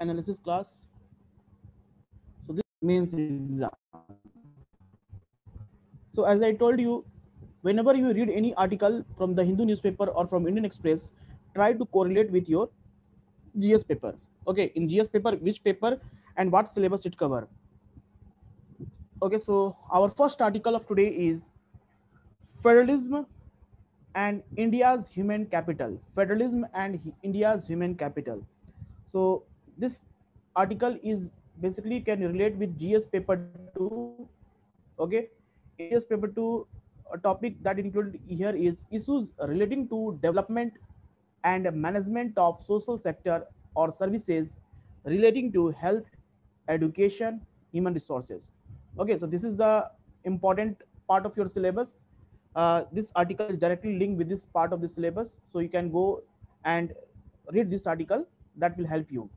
analysis class. So this means exam. So as I told you, whenever you read any article from the Hindu newspaper or from Indian Express, try to correlate with your GS paper. Okay, in GS paper, which paper and what syllabus it cover. Okay, so our first article of today is Federalism and India's Human Capital. Federalism and India's Human Capital. So this article is basically can relate with GS paper 2. Okay, in GS paper 2, a topic that included here is issues relating to development and management of social sector or services relating to health, education, human resources. Okay, so this is the important part of your syllabus. This article is directly linked with this part of the syllabus, so you can go and read this article. That will help you.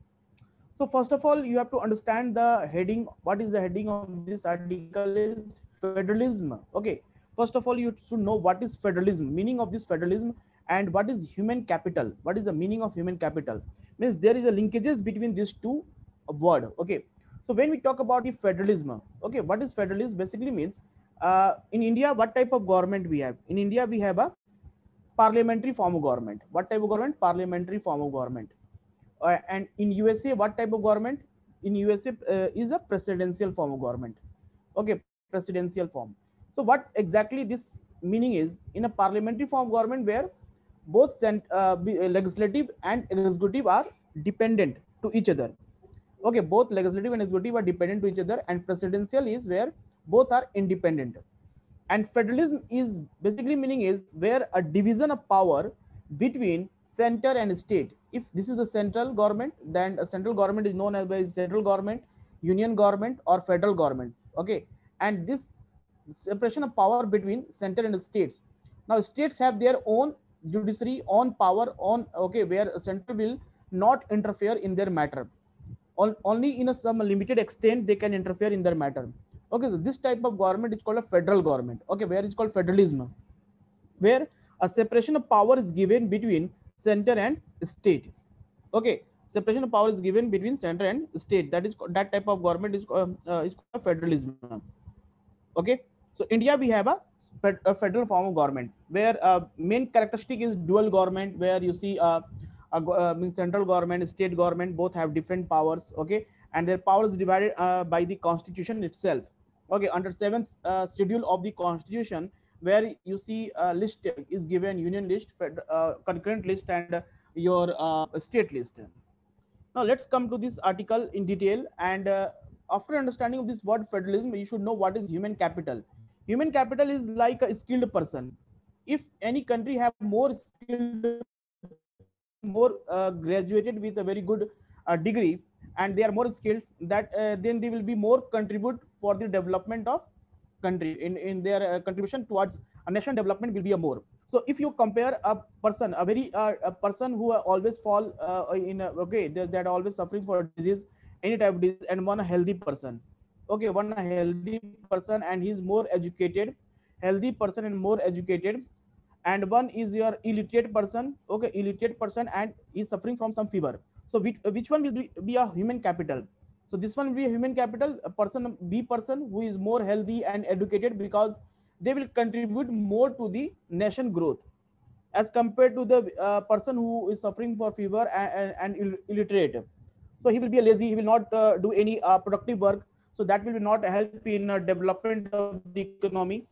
So first of all, you have to understand the heading. What is the heading of this article is federalism. Okay. First of all, you should know what is federalism, meaning of this federalism, and what is human capital. What is the meaning of human capital? Means there is a linkages between these two word. Okay. So when we talk about the federalism, okay, what is federalism? Basically means in India, what type of government we have? In India, we have a parliamentary form of government. What type of government? Parliamentary form of government. And in USA, what type of government? In USA is a presidential form of government. Okay, presidential form. So what exactly this meaning is? In a parliamentary form of government where both legislative and executive are dependent to each other. Okay, both legislative and executive are dependent to each other, and presidential is where both are independent. And federalism is basically meaning is where a division of power between center and state. If this is the central government, then a central government is known as by central government, union government, or federal government. Okay, and this separation of power between center and states. Now states have their own judiciary, own power, on, okay, where center will not interfere in their matter. Only in a some limited extent they can interfere in their matter. Okay, so this type of government is called a federal government. Okay, where it's called federalism, where a separation of power is given between center and state. Okay, separation of power is given between center and state. That is that type of government is called federalism. Okay, so India we have a federal form of government where main characteristic is dual government, where you see means central government, state government, both have different powers. Okay, and their power is divided by the constitution itself. Okay, under seventh schedule of the constitution, where you see list is given: union list, concurrent list, and your state list. Now let's come to this article in detail. And after understanding of this word federalism, you should know what is human capital. Human capital is like a skilled person. If any country have more skilled person, more graduated with a very good degree, and they are more skilled, that then they will be more contribute for the development of country. In their contribution towards a nation development will be a more. So if you compare a person, a person who always fall okay, that always suffering for disease, any type of disease, and one healthy person. Okay, one healthy person and he's more educated, healthy person and more educated, and one is your illiterate person. Okay, illiterate person and is suffering from some fever. So which one will be a human capital? So this one will be a human capital, a person, b person who is more healthy and educated, because they will contribute more to the nation growth as compared to the person who is suffering for fever and illiterate. So he will be a lazy, he will not do any productive work, so that will not help in development of the economy.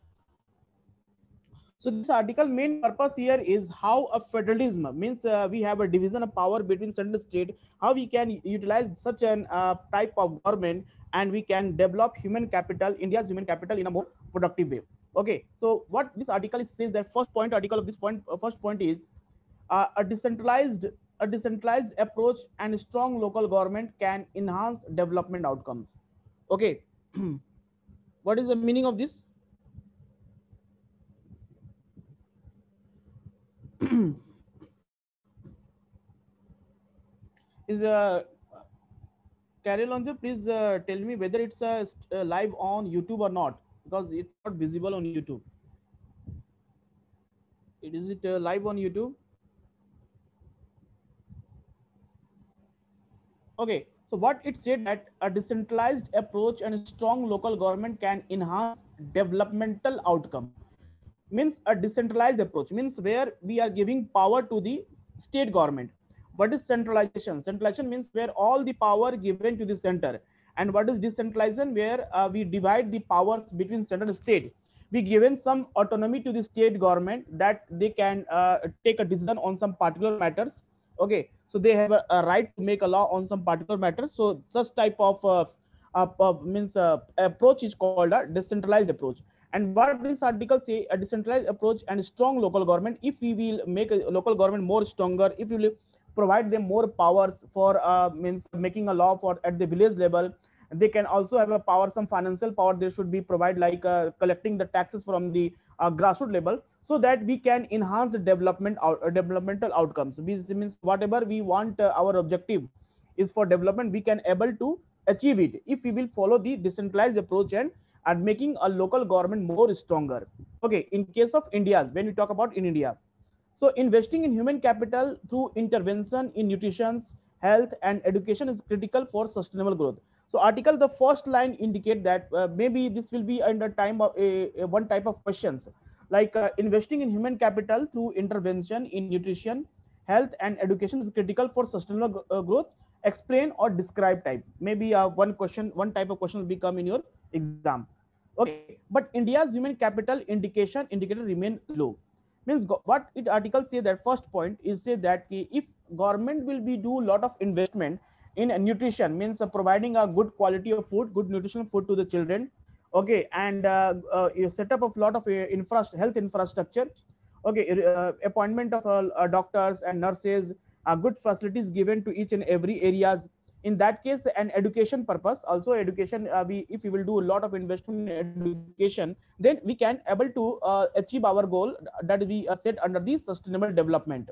So this article main purpose here is how a federalism means we have a division of power between central state, how we can utilize such an type of government, and we can develop human capital, India's human capital, in a more productive way. Okay, so what this article is says, that first point article of this point, first point is a decentralized approach and strong local government can enhance development outcomes. Okay, what is the meaning of this? Is Carol Lonjo, please tell me whether it's live on YouTube or not, because it's not visible on YouTube. Is it live on YouTube? Okay, so what it said that a decentralized approach and strong local government can enhance developmental outcome. Means a decentralized approach means where we are giving power to the state government. What is centralization? Centralization means where all the power given to the center. And what is decentralization? Where we divide the powers between center and state. We given some autonomy to the state government that they can take a decision on some particular matters. Okay, so they have a right to make a law on some particular matters. So such type of means approach is called a decentralized approach. And what this article say, a decentralized approach and strong local government, if we will make a local government more stronger, if we will provide them more powers for means making a law for at the village level, they can also have a power, some financial power they should be provide, like collecting the taxes from the grassroots level, so that we can enhance the developmental outcomes. This means whatever we want, our objective is for development, we can able to achieve it if we will follow the decentralized approach and making a local government more stronger. Okay, in case of India's, when we talk about in India, so investing in human capital through intervention in nutrition, health, and education is critical for sustainable growth. So article, the first line indicate that maybe this will be under time of a one type of questions, like investing in human capital through intervention in nutrition, health, and education is critical for sustainable growth. Explain or describe type. Maybe one question, one type of question will become in your exam. Okay, but India's human capital indicator remain low. Means what it article say, that first point is say that if government will be do lot of investment in nutrition, means providing a good quality of food, good nutritional food to the children. Okay, and set up of lot of health infrastructure. Okay, appointment of doctors and nurses, good facilities given to each and every areas. In that case, an education purpose also, education, we if we will do a lot of investment in education, then we can able to achieve our goal that we set under the sustainable development.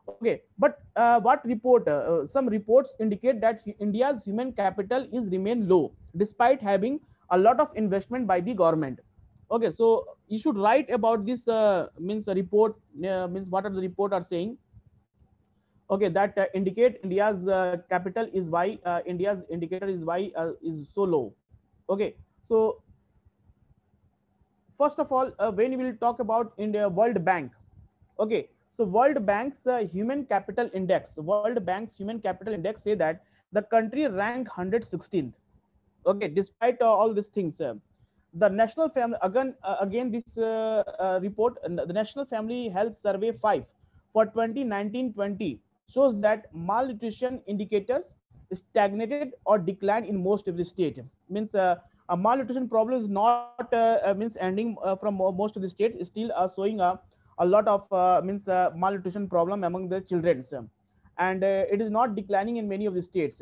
Okay, but what report, some reports indicate that India's human capital is remain low despite having a lot of investment by the government. Okay, so you should write about this, means a report, means what are the report are saying. Okay, that indicate India's capital is why, India's indicator is why is so low. Okay, so first of all, when we will talk about in the World Bank. Okay, so World Bank's human capital index, World Bank's human capital index say that the country ranked 116th. Okay, despite all these things, the national family, again this report, the National Family Health Survey 5 for 2019-20 shows that malnutrition indicators stagnated or declined in most of the state. Means a malnutrition problem is not means ending from most of the states, is still showing a lot of means malnutrition problem among the children, and it is not declining in many of the states.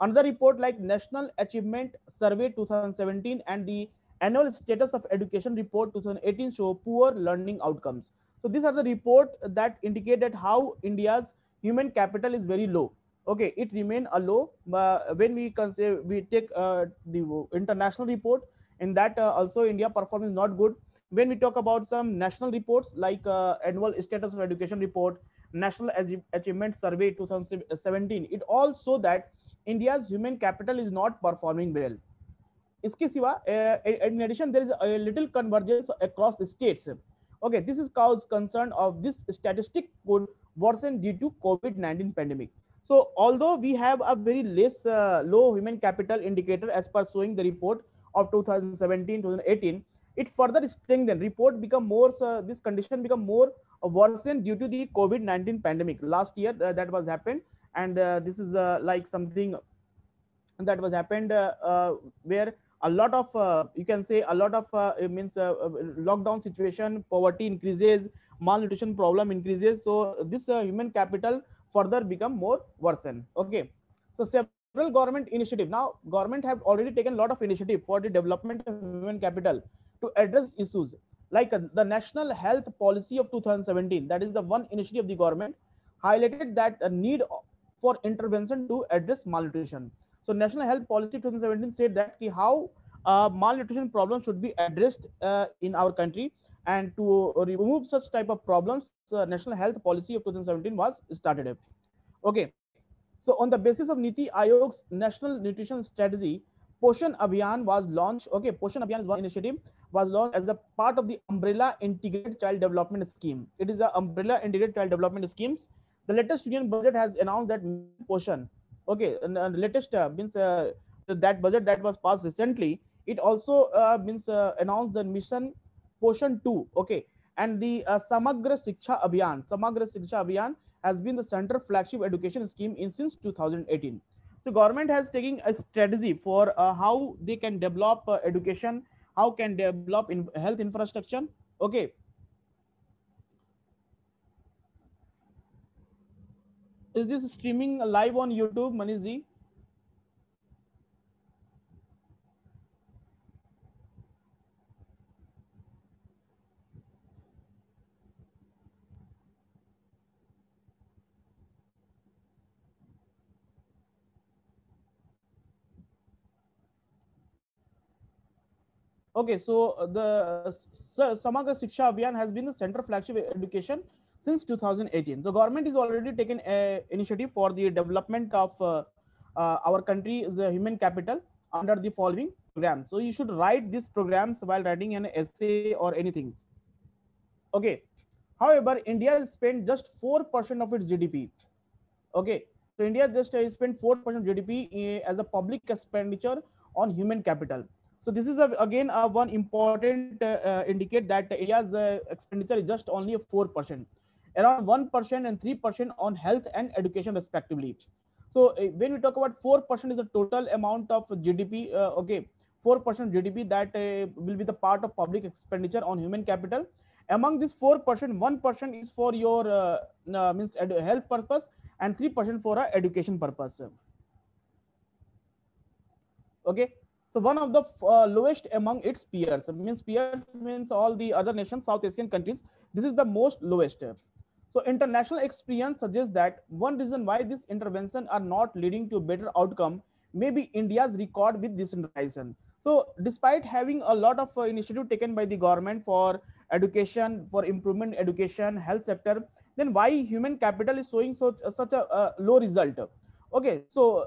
Another report like National Achievement Survey 2017 and the Annual Status of Education Report 2018 show poor learning outcomes. So these are the report that indicate that how India's human capital is very low. Okay, it remain a low. When we can say we take the international report, in that also India performance not good. When we talk about some national reports like Annual Status of Education Report, National Achievement Survey 2017, it also that India's human capital is not performing well. इसके सिवा, in addition, there is a little convergence across the states. Okay, this is cause concern of this statistic could worsen due to COVID-19 pandemic. So although we have a very less low human capital indicator as per showing the report of 2017-2018, it further strengthened. Report become more, this condition become more worsened due to the COVID-19 pandemic. Last year that was happened, and this is like something that was happened where a lot of you can say a lot of it means lockdown situation, poverty increases, malnutrition problem increases, so this human capital further become more worsen. Okay, so several government initiative, now government have already taken a lot of initiative for the development of human capital to address issues, like the National Health Policy of 2017, that is the one initiative of the government, highlighted that a need for intervention to address malnutrition. So National Health Policy 2017 said that how malnutrition problems should be addressed in our country, and to remove such type of problems, National Health Policy of 2017 was started. Okay, So on the basis of Niti Aayog's National Nutrition Strategy, Poshan Abhiyan was launched. Okay, Poshan Abhiyan is one initiative was launched as a part of the Umbrella Integrated Child Development Scheme. It is the Umbrella Integrated Child Development Schemes. The latest Union budget has announced that Mission Poshan. Okay, and the latest means that budget that was passed recently. It also means announced the Mission Poshan 2. Okay, and the Samagra Shiksha Abhiyan. Samagra Shiksha Abhiyan has been the center flagship education scheme in since 2018. So government has taken a strategy for how they can develop education, how can develop in health infrastructure. Okay, is this streaming live on YouTube, Manishji? Okay, so the Samagra Shiksha Abhiyan has been the center flagship education since 2018. The government is already taken a initiative for the development of our country, the human capital, under the following program. So you should write these programs while writing an essay or anything. Okay. However, India spent just 4% of its GDP. Okay. So India just spent 4% GDP as a public expenditure on human capital. So this is again one important indicate that India's expenditure is just only a 4%, around 1% and 3% on health and education respectively. So when we talk about 4% is the total amount of GDP. Okay, 4% GDP that will be the part of public expenditure on human capital. Among this 4%, 1% is for your means health purpose, and 3% for education purpose. Okay, so one of the lowest among its peers, means all the other nations, South Asian countries. This is the most lowest. So international experience suggests that one reason why this intervention are not leading to better outcome may be India's record with decentralization. So despite having a lot of initiative taken by the government for education, for improvement education, health sector, then why human capital is showing such a low result? Okay, so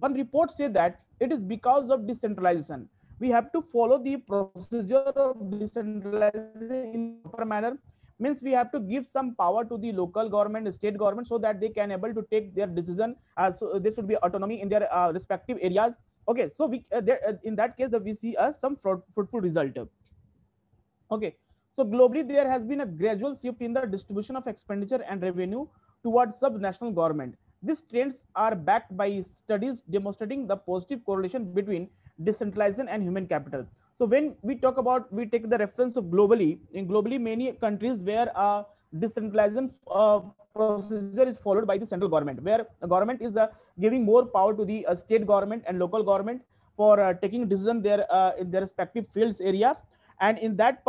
one report says that it is because of decentralization. We have to follow the procedure of decentralization in a proper manner. Means we have to give some power to the local government, state government, so that they can able to take their decision. So there should be autonomy in their respective areas. Okay, so we in that case we see some fruitful result. Okay, so globally there has been a gradual shift in the distribution of expenditure and revenue towards sub-national government. These trends are backed by studies demonstrating the positive correlation between decentralization and human capital. So when we talk about, we take the reference of globally, in globally many countries where decentralization procedure is followed by the central government, where the government is giving more power to the state government and local government for taking decision there in their respective fields area. And in that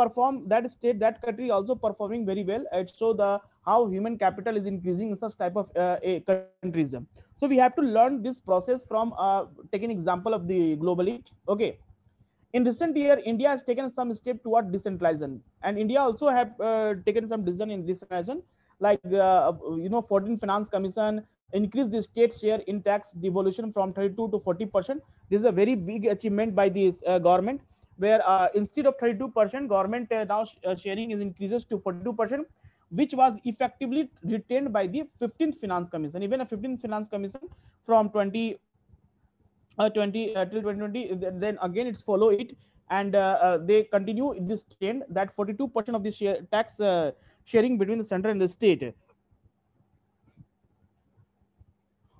state, that country also performing very well. It show the how human capital is increasing in such type of countries. So we have to learn this process from taking example of the globally. Okay, in recent year, India has taken some step toward decentralization, and India also have taken some decision in decentralization, like 14th Finance Commission increased the state share in tax devolution from 32 to 40%. This is a very big achievement by this government, where instead of 32%, government now sharing is increases to 42%, which was effectively retained by the 15th Finance Commission. Even a 15th Finance Commission from 20 till 2020, then again it's follow it, and they continue this trend that 42% of the tax sharing between the center and the state.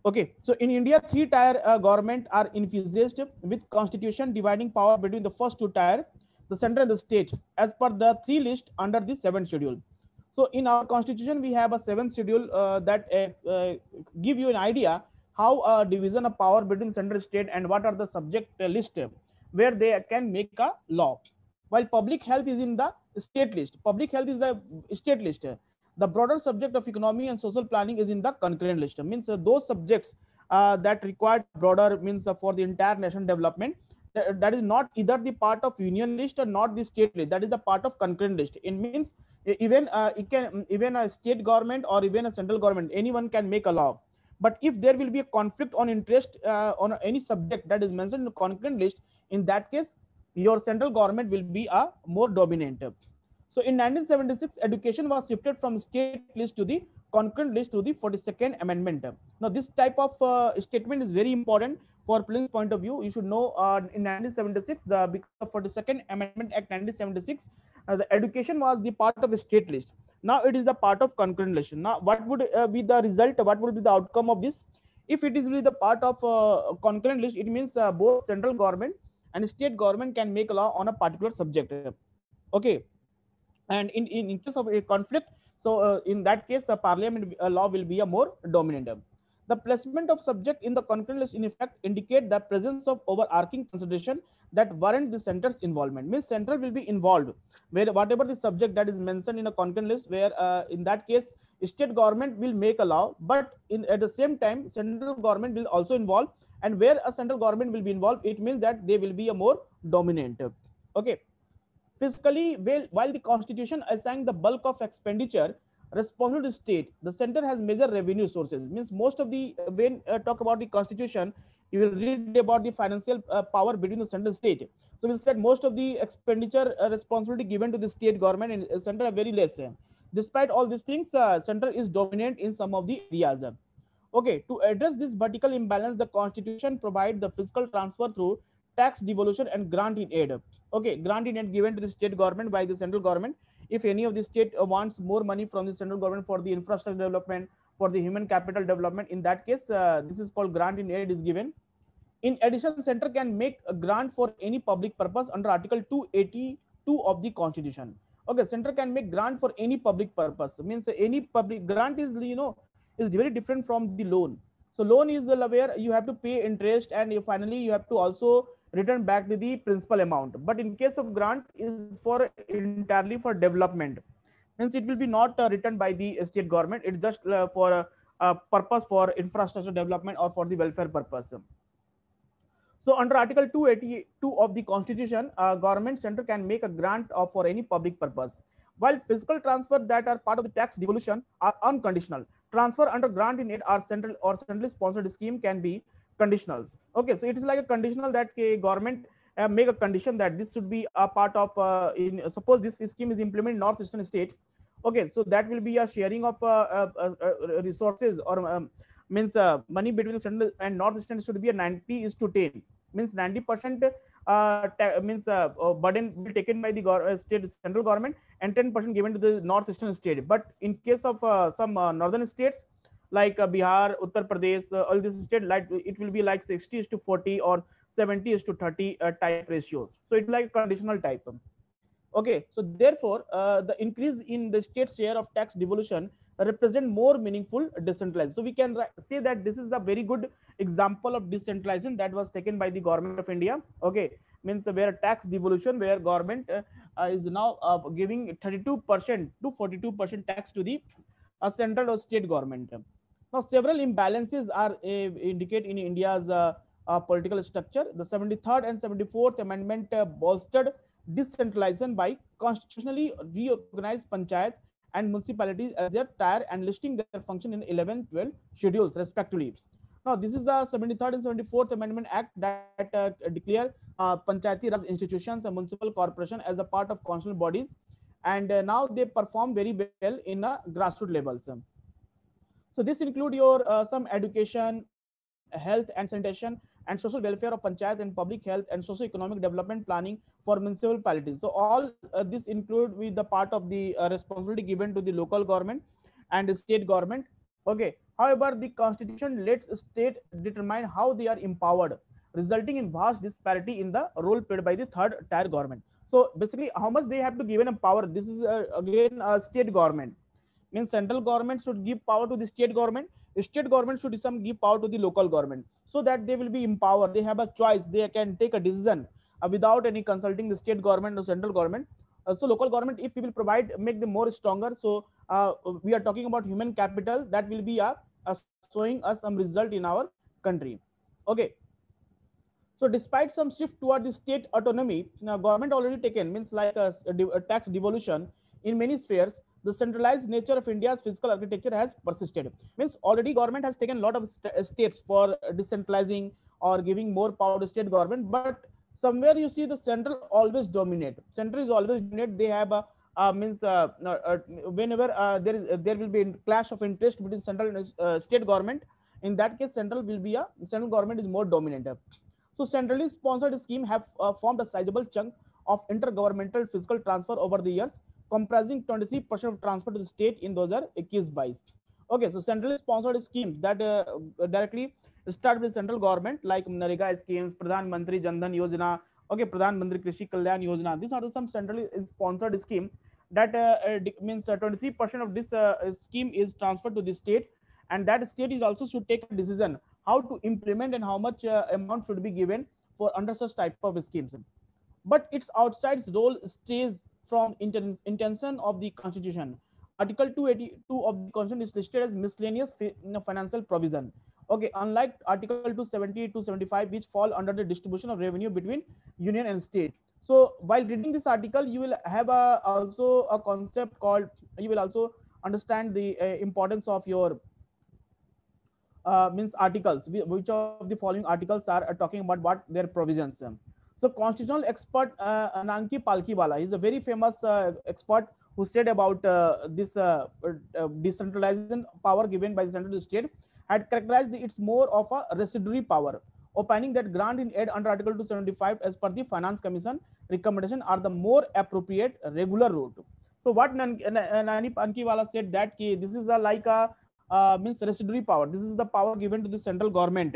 Okay, so in India, three-tier government are envisaged, with constitution dividing power between the first two tier, the center and the state, as per the three list under the seventh schedule. So in our constitution, we have a seventh schedule that give you an idea how a division of power between center and state, and what are the subject list where they can make a law. While public health is in the state list, public health is the state list. The broader subject of economy and social planning is in the concurrent list. Means those subjects that require broader, means for the entire nation development, that is not either the part of union list or not the state list. That is the part of concurrent list. It means even it can even a state government or even a central government, anyone can make a law. But if there will be a conflict on interest on any subject that is mentioned in the concurrent list, in that case, your central government will be a more dominant. So in 1976, education was shifted from state list to the concurrent list to the 42nd Amendment. Now, this type of statement is very important for prelims point of view. You should know in 1976, because of 42nd Amendment Act 1976, the education was the part of a state list. Now it is the part of concurrent list. Now, what would be the result? What would be the outcome of this? If it is really the part of concurrent list, it means both central government and state government can make a law on a particular subject. Okay, and in case of a conflict, so in that case the parliament law will be a more dominant. The placement of subject in the concurrent list in effect indicate the presence of overarching consideration that warrant the center's involvement. Means central will be involved where whatever the subject that is mentioned in a concurrent list, where in that case state government will make a law, but in at the same time central government will also involve, and where a central government will be involved, it means that they will be a more dominant. Okay. Fiscally, while the constitution assigned the bulk of expenditure responsible to state, the center has major revenue sources. Means most of the when talk about the constitution, you will read about the financial power between the center and state. So we said most of the expenditure responsibility given to the state government and center are very less. Despite all these things, center is dominant in some of the areas. Okay, to address this vertical imbalance, the constitution provides the fiscal transfer through tax devolution and grant in aid. Okay, grant in aid given to the state government by the central government. If any of the state wants more money from the central government for the infrastructure development, for the human capital development, in that case, this is called grant in aid is given. In addition, center can make a grant for any public purpose under Article 282 of the Constitution. Okay, center can make grant for any public purpose. Means any public grant is is very different from the loan. So loan is where you have to pay interest and finally you have to also return back to the principal amount. But in case of grant is for entirely for development. Means it will be not returned by the state government. It's just for a purpose for infrastructure development or for the welfare purpose. So under Article 282 of the Constitution, government center can make a grant for any public purpose. While fiscal transfer that are part of the tax devolution are unconditional, transfer under grant in aid or central or centrally sponsored scheme can be conditionals. Okay, so it is like a conditional that government make a condition that this should be a part of in suppose this scheme is implemented in northeastern state. Okay, so that will be a sharing of resources or means money between the central and northeastern should be a 90 is to 10. Means 90% means burden will taken by the state central government and 10% given to the northeastern state. But in case of some northern states like Bihar, Uttar Pradesh, all these states, like it will be like 60 is to 40 or 70 is to 30 type ratio. So it's like conditional type. Okay, so therefore, the increase in the state share of tax devolution represent more meaningful decentralization. So we can say that this is the very good example of decentralization that was taken by the government of India. Okay, means where tax devolution, where government is now giving 32% to 42% tax to the central or state government. Now, several imbalances are indicate in India's political structure. The 73rd and 74th Amendment bolstered decentralization by constitutionally reorganized panchayat and municipalities as their tier and listing their function in 11, 12 schedules respectively. Now, this is the 73rd and 74th Amendment Act that declare Panchayati Raj institutions and municipal corporation as a part of constitutional bodies, and now they perform very well in grassroots levels. So this include your some education, health and sanitation and social welfare of panchayat and public health and socio-economic development planning for municipalities. So all this include with the part of the responsibility given to the local government and the state government. Okay. However, the constitution lets state determine how they are empowered, resulting in vast disparity in the role played by the third tier government. So basically, how much they have to give them power? This is again a state government. Means central government should give power to the state government, state government should some give power to the local government, so that they will be empowered, they have a choice, they can take a decision without any consulting the state government or central government. So local government, if we will provide make them more stronger, so we are talking about human capital that will be showing us some result in our country. Okay, so despite some shift toward the state autonomy, now government already taken means like a tax devolution in many spheres, the centralized nature of India's fiscal architecture has persisted. Means already government has taken a lot of steps for decentralizing or giving more power to state government, but somewhere you see the central always dominate. Central is always dominate. They have a means whenever there will be a clash of interest between central and state government. In that case, central government is more dominant. So centrally sponsored scheme have formed a sizable chunk of intergovernmental fiscal transfer over the years, comprising 23% of transfer to the state in 2021-22. Okay, so centrally sponsored schemes that directly start with central government, like Narega schemes, Pradhan Mantri Jan Dhan Yojana, okay, Pradhan Mantri Krishi Kalyan Yojana. These are some centrally sponsored scheme that means 23% of this scheme is transferred to the state, and that state is also should take a decision how to implement and how much amount should be given for under such type of schemes. But its outside role stays from intention of the constitution. Article 282 of the constitution is listed as miscellaneous financial provision. Okay, unlike article 270 to 75, which fall under the distribution of revenue between union and state. So while reading this article, you will have also a concept called, you will also understand the importance of your means articles, which of the following articles are talking about what their provisions. So constitutional expert Ananki Palkhiwala is a very famous expert who said about this decentralization power given by the central state had characterized it's more of a residuary power, opining that grant in aid under Article 275 as per the Finance Commission recommendation are the more appropriate regular route. So what Nani Palkhiwala said that this is a like a means residuary power. This is the power given to the central government.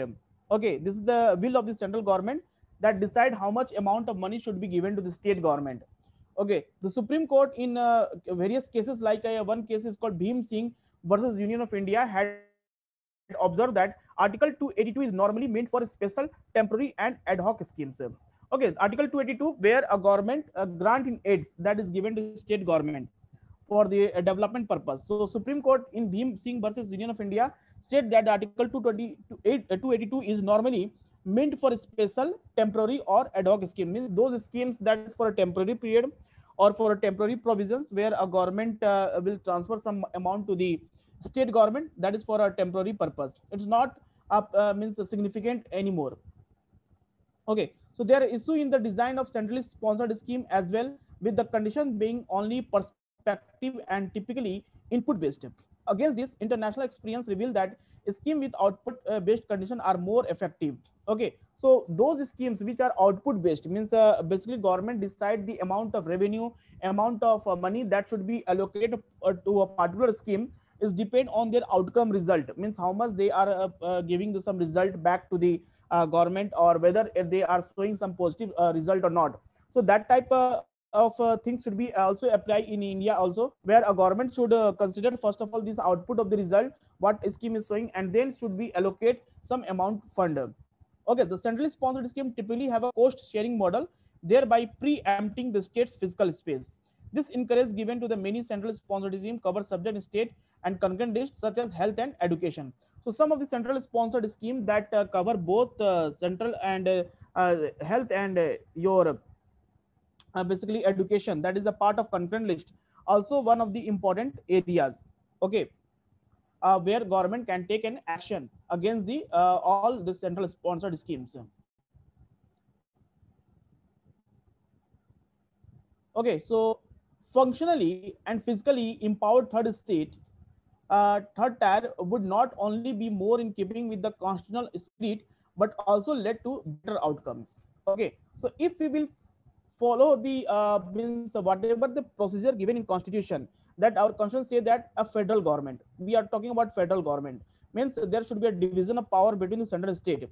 Okay, this is the will of the central government that decide how much amount of money should be given to the state government. Okay, the Supreme Court in various cases, like one case is called Bhim Singh versus Union of India, had observed that Article 282 is normally meant for special, temporary, and ad hoc schemes. Okay, Article 282, where a government grant in aids that is given to state government for the development purpose. So Supreme Court in Bhim Singh versus Union of India said that the Article 282 is normally meant for special, temporary, or ad hoc scheme. Means those schemes that is for a temporary period or for a temporary provisions where a government will transfer some amount to the state government, that is for a temporary purpose. It's not means significant anymore. Okay, so there are issue in the design of centrally sponsored scheme as well, with the condition being only perspective and typically input based. Against this, international experience revealed that a scheme with output based condition are more effective. Okay, so those schemes which are output based means basically government decide the amount of revenue, amount of money that should be allocated to a particular scheme is depend on their outcome result. Means how much they are giving some result back to the government, or whether they are showing some positive result or not. So that type of things should be also apply in India also, where a government should consider first of all this output of the result, what scheme is showing, and then should be allocate some amount fund. Okay, the centrally sponsored scheme typically have a cost sharing model, thereby preempting the state's fiscal space. This encourage given to the many central sponsored scheme cover subject state and concurrent lists such as health and education. So some of the central sponsored scheme that cover both central and health and your basically education, that is a part of concurrent list, also one of the important areas. Okay, where government can take an action against the all the central sponsored schemes. Okay, so functionally and physically empowered third state, third tier would not only be more in keeping with the constitutional spirit, but also led to better outcomes. Okay, so if we will follow the means whatever the procedure given in constitution, that our constitution say that a federal government, we are talking about federal government, means there should be a division of power between the central state.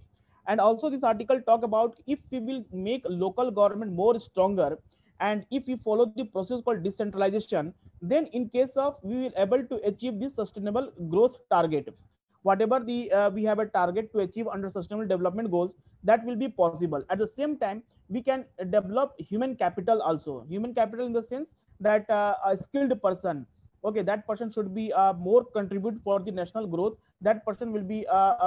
And also this article talk about if we will make local government more stronger, and if we follow the process called decentralization, then in case of we will able to achieve this sustainable growth target, whatever the we have a target to achieve under sustainable development goals, that will be possible. At the same time, we can develop human capital also. Human capital in the sense that a skilled person, okay, that person should be more contribute for the national growth, that person will be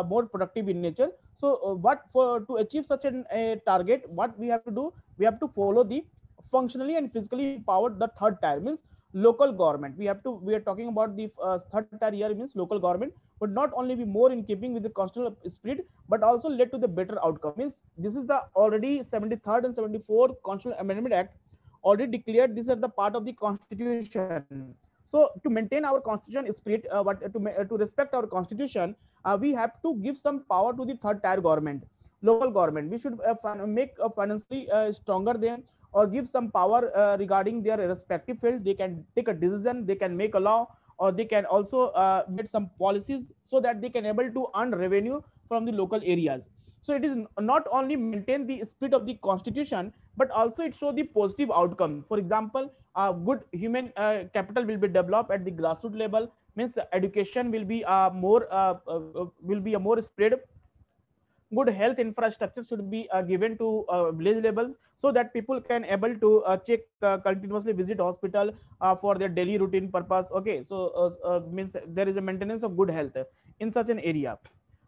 more productive in nature. So what for to achieve such a target, what we have to do, we have to follow the functionally and physically empowered the third tier. Means local government. We are talking about the third tier here means local government would not only be more in keeping with the constitutional spirit but also led to the better outcome. Means this is the already 73rd and 74th Constitutional Amendment Act already declared these are the part of the constitution. So to maintain our constitution spirit, to respect our constitution, we have to give some power to the third tier government, local government. We should make financially stronger them, or give some power regarding their respective field. They can take a decision, they can make a law, or they can also get some policies so that they can able to earn revenue from the local areas. So it is not only maintain the spirit of the constitution, but also it show the positive outcome. For example, good human capital will be developed at the grassroots level. Means education will be a more spread. Good health infrastructure should be given to village level, so that people can able to check continuously visit hospital for their daily routine purpose. Okay, so means there is a maintenance of good health in such an area.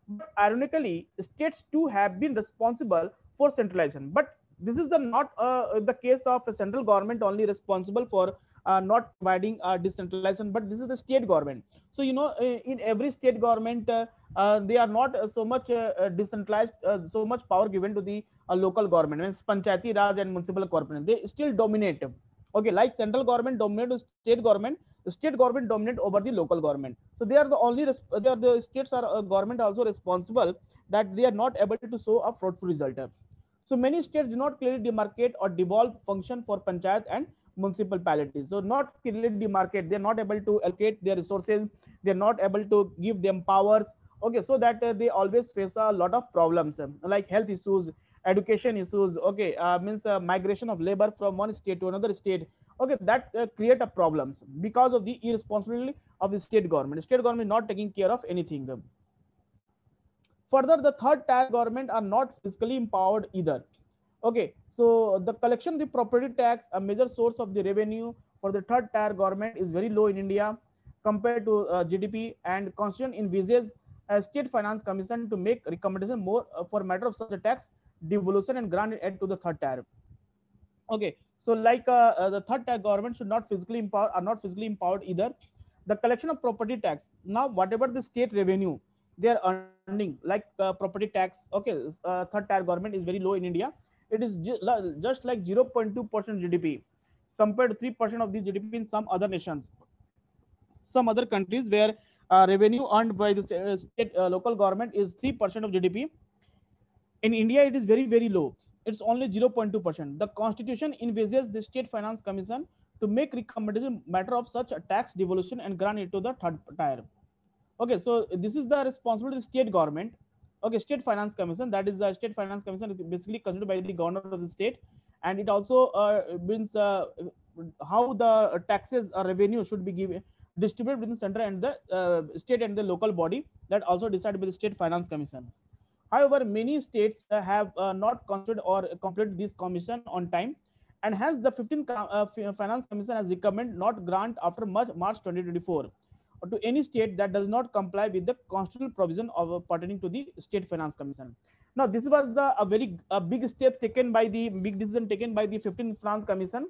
But ironically, states too have been responsible for centralization. But this is the not the case of a central government only responsible for not providing decentralization, but this is the state government. So in every state government, they are not so much decentralized, so much power given to the local government. Means panchayati raj and municipal corporation, they still dominate. Okay, like central government dominate the state government, the state government dominate over the local government. So they are the only they are the states are government also responsible that they are not able to show a fruitful result. So many states do not clearly demarcate or devolve function for panchayat and municipalities. So not clearly demarcate, they are not able to allocate their resources, they are not able to give them powers. Okay, so that they always face a lot of problems, like health issues, education issues. Okay, means migration of labor from one state to another state. Okay, that create a problems because of the irresponsibility of the state government. State government not taking care of anything. Further, the third tier government are not fiscally empowered either. Okay, so the collection of the property tax, a major source of the revenue for the third tier government, is very low in India compared to GDP, and Constitution envisages a state finance commission to make recommendation more for matter of such a tax devolution and grant it to the third tier. Okay, so like the third tier government should not physically empower, are not physically empowered either. The collection of property tax, now whatever the state revenue they are earning, like property tax. Okay, third tier government is very low in India. It is just like 0.2% GDP compared to 3% of the GDP in some other nations, some other countries where revenue earned by the state local government is 3% of GDP. In India, it is very, very low. It's only 0.2%. The constitution envisages the state finance commission to make recommendation matter of such a tax devolution and grant it to the third tier. Okay, so this is the responsibility of the state government. Okay, state finance commission, that is the state finance commission is basically considered by the governor of the state, and it also means how the taxes or revenue should be given distributed within the center and the state and the local body, that also decided by the state finance commission. However, many states have not considered or completed this commission on time, and hence the 15th Finance Commission has recommended not grant after March 2024 to any state that does not comply with the constitutional provision of pertaining to the State Finance Commission. Now, this was the a big step taken by the big decision taken by the 15th Finance Commission.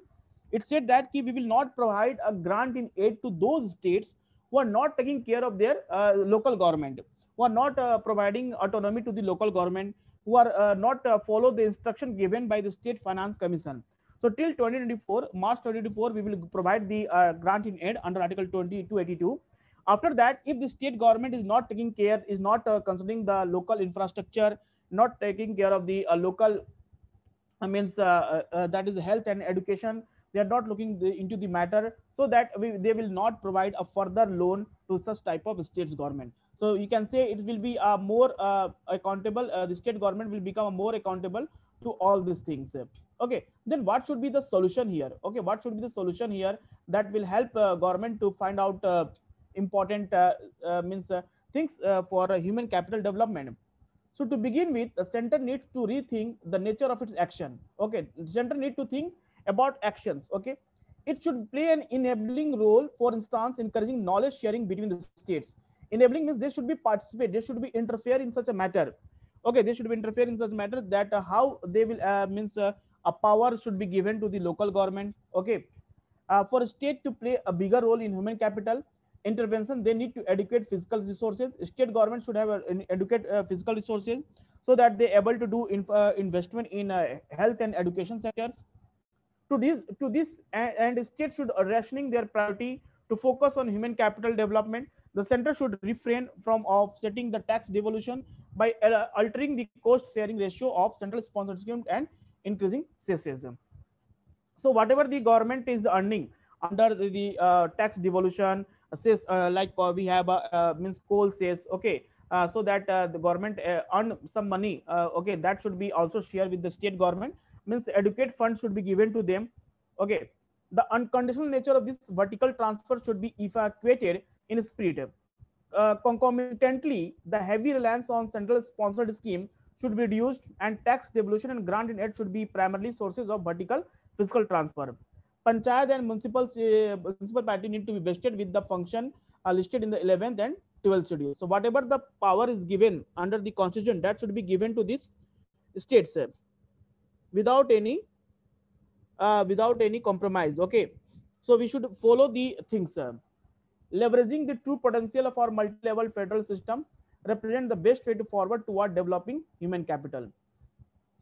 It said that we will not provide a grant in aid to those states who are not taking care of their local government, who are not providing autonomy to the local government, who are not follow the instruction given by the State Finance Commission. So till 2024, March 2024, we will provide the grant in aid under Article 282. After that, if the state government is not taking care, is not considering the local infrastructure, not taking care of the local, means that is health and education, they are not looking into the matter, so that they will not provide a further loan to such type of states government. So you can say it will be a more accountable, the state government will become more accountable to all these things. Okay, then what should be the solution here? Okay, what should be the solution here that will help government to find out important means things for human capital development? So to begin with, the center needs to rethink the nature of its action. Okay, the center need to think about actions. Okay, it should play an enabling role. For instance, encouraging knowledge sharing between the states. Enabling means they should be participate. They should be interfere in such a matter. Okay, they should be interfere in such matter that how they will means a power should be given to the local government. Okay, For a state to play a bigger role in human capital intervention, they need to educate physical resources. State government should have educate physical resources so that they're able to do investment in health and education sectors. And state should rationing their priority to focus on human capital development. The center should refrain from offsetting the tax devolution by altering the cost sharing ratio of central sponsored scheme and increasing cessation. So whatever the government is earning under the tax devolution, says like we have means coal says, okay, so that the government earn some money, okay, that should be also shared with the state government. Means educate funds should be given to them. Okay, the unconditional nature of this vertical transfer should be evacuated in spirit. Concomitantly, the heavy reliance on central sponsored scheme should be reduced, and tax devolution and grant in aid should be primarily sources of vertical fiscal transfer. Panchayat and municipal party need to be vested with the function listed in the 11th and 12th schedule. So whatever the power is given under the constitution, that should be given to these states without any compromise. Okay, so we should follow the things. Leveraging the true potential of our multi-level federal system represent the best way to forward toward developing human capital.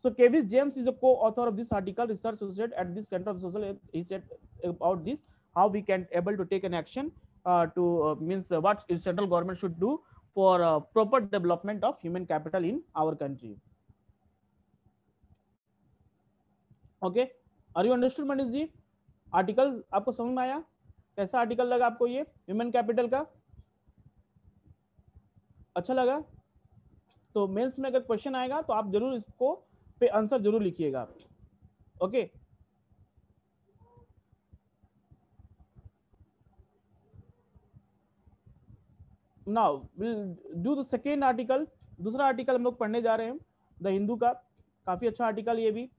So Kevis James is a co-author of this article, research associate at the Center of Social. He said about this, how we can able to take an action to means what central government should do for proper development of human capital in our country. Okay, are you understood Manish ji? Article आपको समझ में आया? कैसा article लगा आपको ये human capital का? अच्छा लगा? तो मेंस में अगर क्वेश्चन आएगा तो आप जरूर इसको पे आंसर जरूर लिखिएगा. Okay, now will do the second article. दूसरा आर्टिकल हम लोग पढ़ने जा रहे हैं द हिंदू का. काफी अच्छा आर्टिकल ये भी.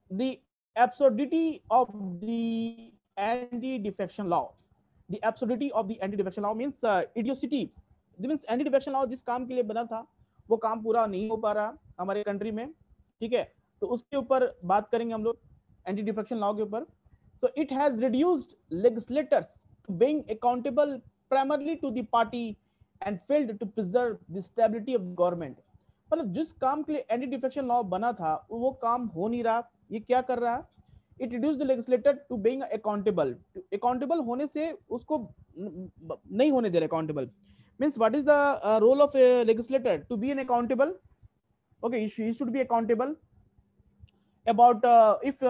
The absurdity of the anti-defection law. The absurdity of the anti-defection law means idiocy. Means anti-defection law जिस काम के लिए बना था वो काम पूरा नहीं हो पा रहा हमारे कंट्री में. ठीक है, तो उसके ऊपर बात करेंगे हम लोग एंटी डिफेक्शन लॉ के ऊपर. So it has reduced legislators to being accountable primarily to the party and failed to preserve the stability of the government. मतलब जिस काम के लिए एंटी डिफेक्शन लॉ बना था वो काम हो नहीं रहा. ये क्या कर रहा है? It reduce the legislator to being accountable. Accountable होने से उसको नहीं होने दे रहा accountable. Means what is the role of a legislator? To be an accountable. okay, he should be accountable about if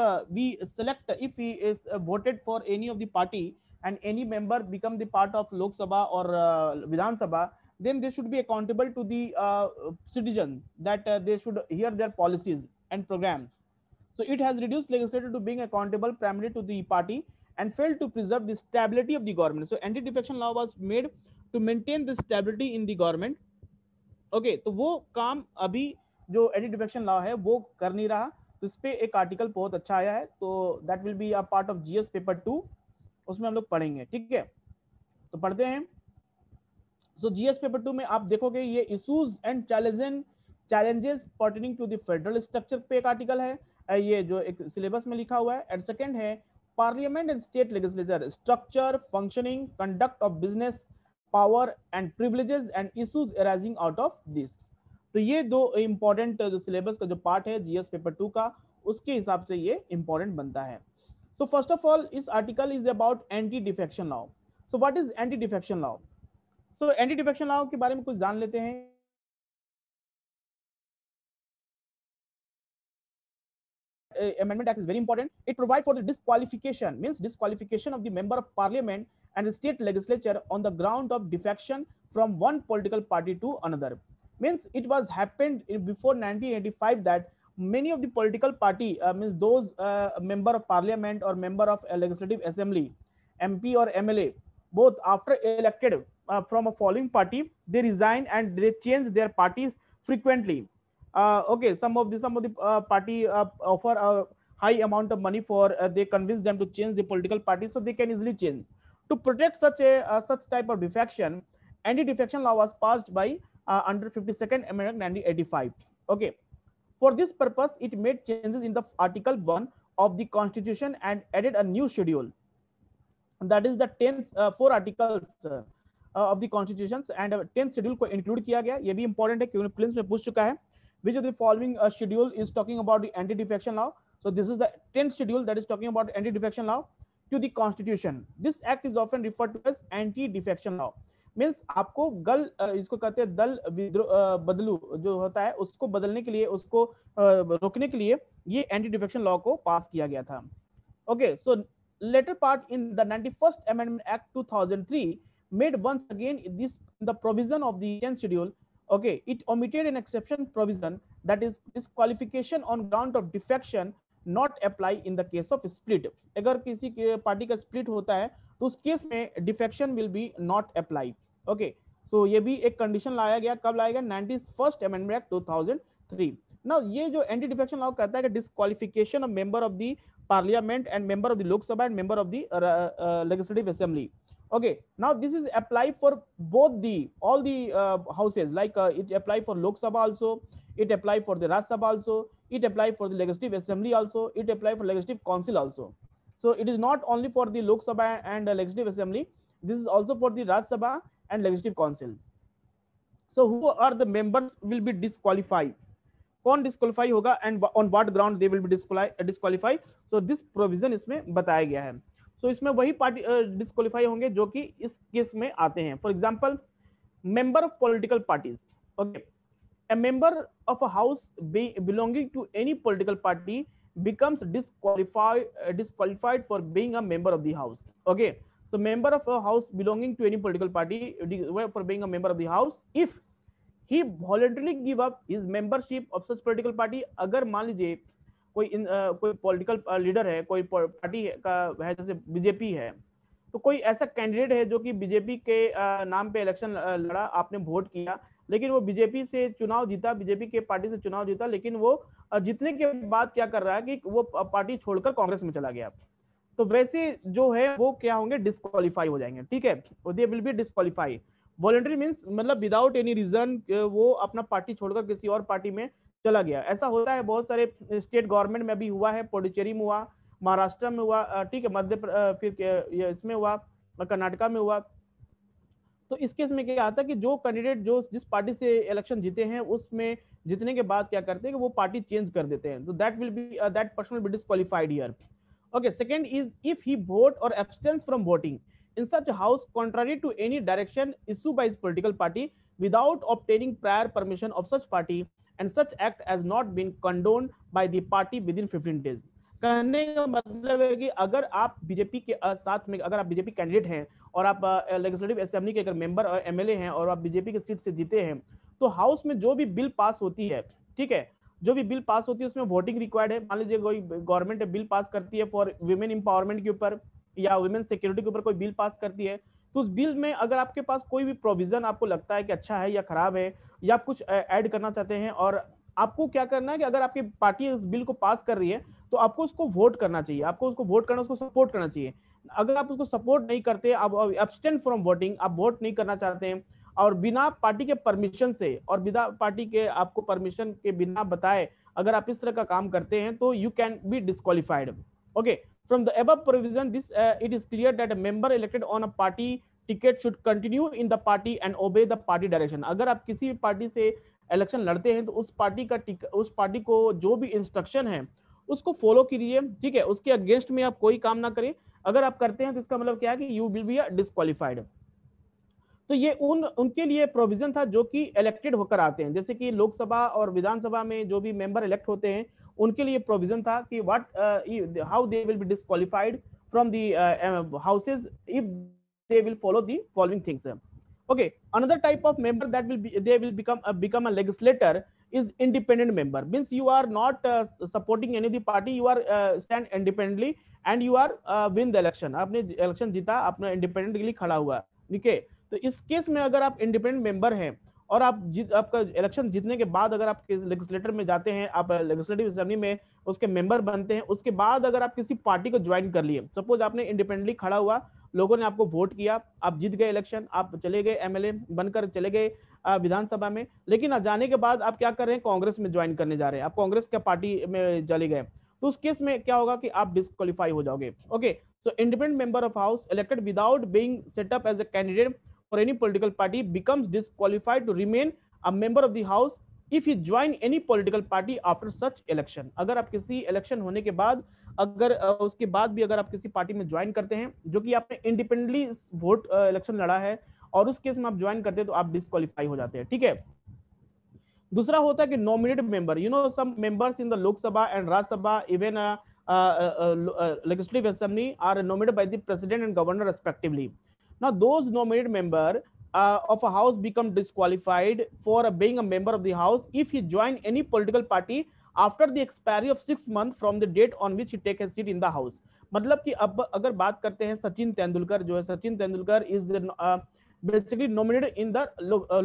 he is voted for any of the party and any member become the part of Lok Sabha or Vidhan Sabha, then they should be accountable to the citizen that they should hear their policies and programs. So it has reduced legislator to being accountable primarily to the party and failed to preserve the stability of the government. So anti-defection law was made to maintain the stability in the government. Okay, तो वो काम अभी जो anti-defection law है वो कर नहीं रहा. तो इस पे एक आर्टिकल बहुत अच्छा आया है, तो that will be a part of GS paper 2. उसमें हम लोग पढ़ेंगे. ठीक है, तो पढ़ते हैं. सो जीएस पेपर 2 में आप देखोगे ये issues and challenges pertaining to the federal structure पे एक आर्टिकल है, ये जो एक सिलेबस में लिखा हुआ है. एंड सेकंड है parliament and state legislature structure, functioning, conduct of business, power and privileges and issues arising out of this. तो ये दो इंपॉर्टेंट जो सिलेबस का जो पार्ट है जीएस पेपर 2 का, उसके हिसाब से ये इंपॉर्टेंट बनता है. सो फर्स्ट ऑफ ऑल इस article is about anti defection law. So what is anti defection law? So anti defection law के बारे में कुछ जान लेते हैं. Amendment Act is very important. It provides for the disqualification, means disqualification of the member of parliament and the state legislature on the ground of defection from one political party to another. Means it was happened before 1985 that many of the political party, means those member of parliament or member of a legislative assembly, MP or MLA, both after elected from a following party, they resign and they change their parties frequently. Okay, some of the party offer a high amount of money for they convince them to change the political party, so they can easily change. To protect such type of defection, anti-defection law was passed by under 52nd Amendment 1985. Okay, for this purpose, it made changes in the Article 1 of the constitution and added a new schedule, that is the 10th 4 articles of the constitutions and 10th schedule को include किया गया. ये भी important है क्योंकि prelims में पूछ चुका है. Which of the following schedule is talking about the anti-defection law? So this is the 10th schedule that is talking about anti-defection law to the constitution. This act is often referred to as anti-defection law. Means आपको गल इसको कहते हैं दल बदलू जो होता है उसको बदलने के लिए, उसको रोकने के लिए ये एंटी डिफेक्शन लॉ को पास किया गया था. Okay, so later part in the 91st Amendment Act 2003 made once again this the provision of the 10th schedule. Okay, it omitted an exception provision that is disqualification on ground of defection not apply in the case of split. अगर किसी के party का split होता है तो उस case में defection will be not apply. Okay, so ये भी एक कंडीशन लाया गया. कब लाया गया? 91st Amendment Act 2003. नाउ ये जो एंटी डिफेक्शन लॉ कहता है कि disqualification of member of the parliament and member of the Lok Sabha and member of the legislative assembly. Okay, now this is applied for both the all the houses, like it apply for Lok Sabha also, it apply for the Rajya Sabha also, it apply for the legislative assembly also, it apply for legislative council also. So it is not only for the Lok Sabha and legislative assembly, this is also for the Rajya Sabha and legislative council. So who are the members will be disqualified? कौन disqualify होगा and on what ground they will be disqualify. So this provision इसमें बताया गया है. सो इसमें वही party disqualify होंगे जो कि इस केस में आते हैं. For example, member of political parties. Okay, a member of a house belonging to any political party becomes disqualified for being a member of the house. Okay, so member of a house belonging to any political party for being a member of the house if he voluntarily give up his membership of such political party. अगर मान लीजिए कोई political leader है, कोई party का है, जैसे BJP है, तो कोई ऐसा कैंडिडेट है जो कि बीजेपी के नाम पे इलेक्शन लड़ा, आपने वोट किया, लेकिन वो बीजेपी से चुनाव जीता, बीजेपी के पार्टी से चुनाव जीता, लेकिन वो जीतने के बाद क्या कर रहा है कि वो पार्टी छोड़कर कांग्रेस में चला गया. तो वैसे जो है वो क्या होंगे? डिस्क्वालीफाई हो जाएंगे. ठीक है, they will be disqualify. Voluntary means मतलब विदाउट एनी रीजन वो अपना पार्टी छोड़कर किसी और पार्टी में चला गया. ऐसा होता है बहुत सारे स्टेट गवर्नमेंट में भी हुआ है. पुडुचेरी में हुआ, महाराष्ट्र में हुआ, ठीक है, मध्य फिर इसमें हुआ, कर्नाटका में हुआ. तो इस केस में क्या आता है कि जो कैंडिडेट जो जिस पार्टी से इलेक्शन जीते हैं उसमें जीतने के बाद क्या करते हैं कि वो पार्टी चेंज कर देते हैं. तो that will be that person will be disqualified here. Okay, second is if he vote or abstains from voting in such a house contrary to any direction issued by his political party without obtaining prior permission of such party and such act has not been condoned by the party within 15 days. कहने का मतलब है कि अगर आप BJP के साथ में, अगर आप बीजेपी कैंडिडेट हैं और आप लेजिस्लेटिव असेंबली के अगर मेंबर और एमएलए हैं और आप बीजेपी के सीट से जीते हैं, तो हाउस में जो भी बिल पास होती है, ठीक है, जो भी बिल पास होती है उसमें वोटिंग रिक्वायर्ड है. मान लीजिए कोई गवर्नमेंट बिल पास करती है फॉर वुमेन एम्पावरमेंट के ऊपर या वुमेन सिक्योरिटी के ऊपर कोई बिल पास करती है, तो उस बिल में अगर आपके पास कोई भी प्रोविजन आपको लगता है कि अच्छा है या खराब है या आप कुछ ऐड करना चाहते हैं, और आपको क्या करना है कि अगर आपकी पार्टी उस बिल को पास कर रही है तो आपको उसको वोट करना चाहिए, आपको उसको वोट करना, उसको सपोर्ट करना चाहिए. अगर आप उसको सपोर्ट नहीं करते, आप एब्सटेन फ्रॉम वोटिंग, आप वोट नहीं करना चाहते हैं और बिना पार्टी के परमिशन से और बिना पार्टी के आपको परमिशन के बिना बताए अगर आप इस तरह का काम करते हैं तो you can be disqualified. Okay, from the above provision this it is clear that a member elected on a party ticket should continue in the party and obey the party direction. अगर आप किसी भी party से election लड़ते हैं तो उस party को जो भी इंस्ट्रक्शन है उसको फॉलो कीजिए. ठीक है, उसके अगेंस्ट में आप कोई काम ना करें. अगर आप करते हैं तो इसका मतलब क्या है कि यू विल बी डिस्क्वालीफाइड. तो ये उनके लिए प्रोविजन था जो कि इलेक्टेड होकर आते हैं, जैसे कि लोकसभा और विधानसभा में जो भी मेंबर इलेक्ट होते हैं उनके लिए प्रोविजन था कि how they will be disqualified from the houses if they will follow the following things. Okay, another type of member that they will become a legislator is independent member. Means you are not supporting any of the party, you are stand independently and you are win the election. आपने election जीता, आपने independently खड़ा हुआ. ठीक है, तो इस case में अगर आप इंडिपेंडेंट मेंबर हैं और आपका इलेक्शन जीतने के बाद अगर आप लेजिस्लेटर में जाते हैं, आप लेजिस्लेटिव असेंबली में उसके मेंबर बनते हैं, उसके बाद अगर आप किसी पार्टी को ज्वाइन कर लिए, सपोज आपने इंडिपेंडेंटली खड़ा हुआ, लोगों ने आपको वोट किया, आप जीत गए इलेक्शन, आप चले गए एमएलए बनकर चले गए विधानसभा में, लेकिन जाने के बाद आप क्या कर रहे हैं? कांग्रेस में ज्वाइन करने जा रहे हैं, आप कांग्रेस के पार्टी में चले गए, तो उस केस में क्या होगा कि आप डिस्क्वालीफाई हो जाओगे। Okay, so independent member of house elected without being set up as a candidate for any political party becomes disqualified to remain a member of the house if he join any political party after such election। अगर आप किसी election होने के बाद अगर उसके बाद भी अगर आप किसी पार्टी में ज्वाइन करते हैं जो कि आपने इंडिपेंडेंटली वोट इलेक्शन लड़ा है और उस केस में आप ज्वाइन करते हैं तो आप डिस्क्वालीफाई हो जाते हैं। ठीक है, दूसरा होता है कि nominated member, you know some members in the Lok Sabha and Rajya Sabha even legislative assembly are nominated by the president and governor respectively. Now those nominated member of a house become disqualified for being a member of the house if he join any political party after the expiry of 6 months from the date on which he take a seat in the house। मतलब कि अब अगर बात करते हैं सचिन तेंदुलकर जो है, Sachin Tendulkar is basically nominated in the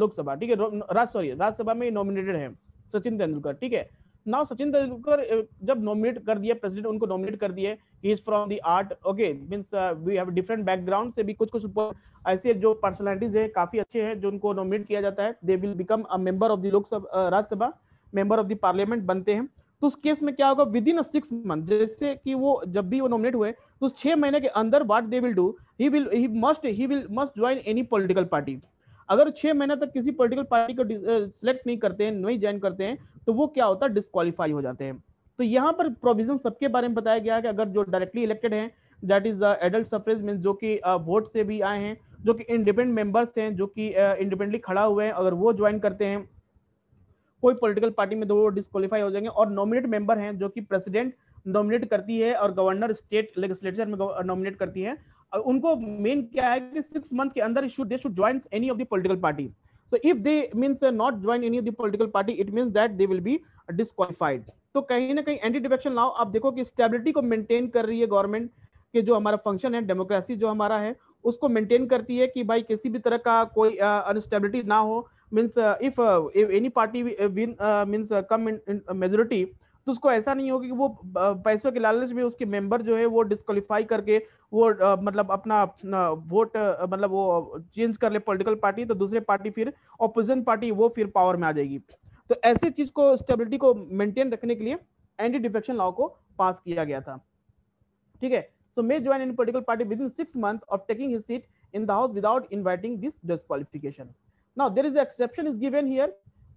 Lok Sabha, ठीक है, राज्यसभा में नॉमिनेटेड है सचिन तेंदुलकर। ठीक है, नाउ सचिन तेंदुलकर जब नॉमिनेट कर दिया प्रेसिडेंट, उनको नॉमिनेट कर दिया he is from the art, okay, means we have different background से भी कुछ ऐसे जो पर्सनालिटीज है काफी अच्छे हैं जो उनको नॉमिनेट किया जाता है, they will become a member of the Lok Sabha Rajya Sabha, member of the parliament बनते हैं। तो उस केस में क्या होगा, विद इन 6 मंथ, जैसे कि वो जब भी वो नॉमिनेट हुए तो उस 6 महीने के अंदर what they will do, he will must join any political party. अगर 6 महीने तक किसी पॉलिटिकल पार्टी को सिलेक्ट नहीं करते हैं, नहीं ज्वाइन करते हैं, तो वो क्या होता है, डिस्क्वालीफाई हो जाते हैं। तो यहाँ पर प्रोविजन सबके बारे में बताया गया है कि अगर जो डायरेक्टली इलेक्टेड हैं, that is adult suffrage means जो कि वोट से भी आए हैं, जो कि इंडिपेंडेंट मेंबर्स हैं, जो कि इंडिपेंडेंटली खड़ा हुए हैं, अगर वो ज्वाइन करते हैं कोई पॉलिटिकल पार्टी में तो वो डिस्क्वालीफाई हो जाएंगे। और नॉमिनेट मेंबर हैं जो कि प्रेसिडेंट नॉमिनेट करती है और गवर्नर स्टेट लेजिस्लेचर में नॉमिनेट करती है, उनको मेन क्या है कि 6 मंथ के अंदर they should join any of the political party. So if they means not join any of the political party, it means that they will be disqualified. तो कहीं ना कहीं एंटी डिफेक्शन लॉ आप देखो कि स्टेबिलिटी को मेंटेन कर रही है गवर्नमेंट के, जो हमारा फंक्शन है डेमोक्रेसी जो हमारा है उसको मेंटेन करती है कि भाई किसी भी तरह का कोई अनस्टेबिलिटी ना हो। Means if any party win means come in majority, तो उसको ऐसा नहीं होगा कि वो पैसों के लालच में उसके मेंबर जो है वो डिस्क्वालीफाई करके वो मतलब अपना वोट मतलब वो चेंज कर ले पॉलिटिकल पार्टी, तो दूसरे पार्टी फिर ऑपोजिशन पार्टी वो फिर पावर में आ जाएगी। तो ऐसी चीज को स्टेबिलिटी को मेंटेन रखने के लिए एंटी डिफेक्शन लॉ को पास किया गया था। ठीक है, so may join any political party within 6 months of taking his seat in the house without inviting this disqualification. Now there is an exception is given here.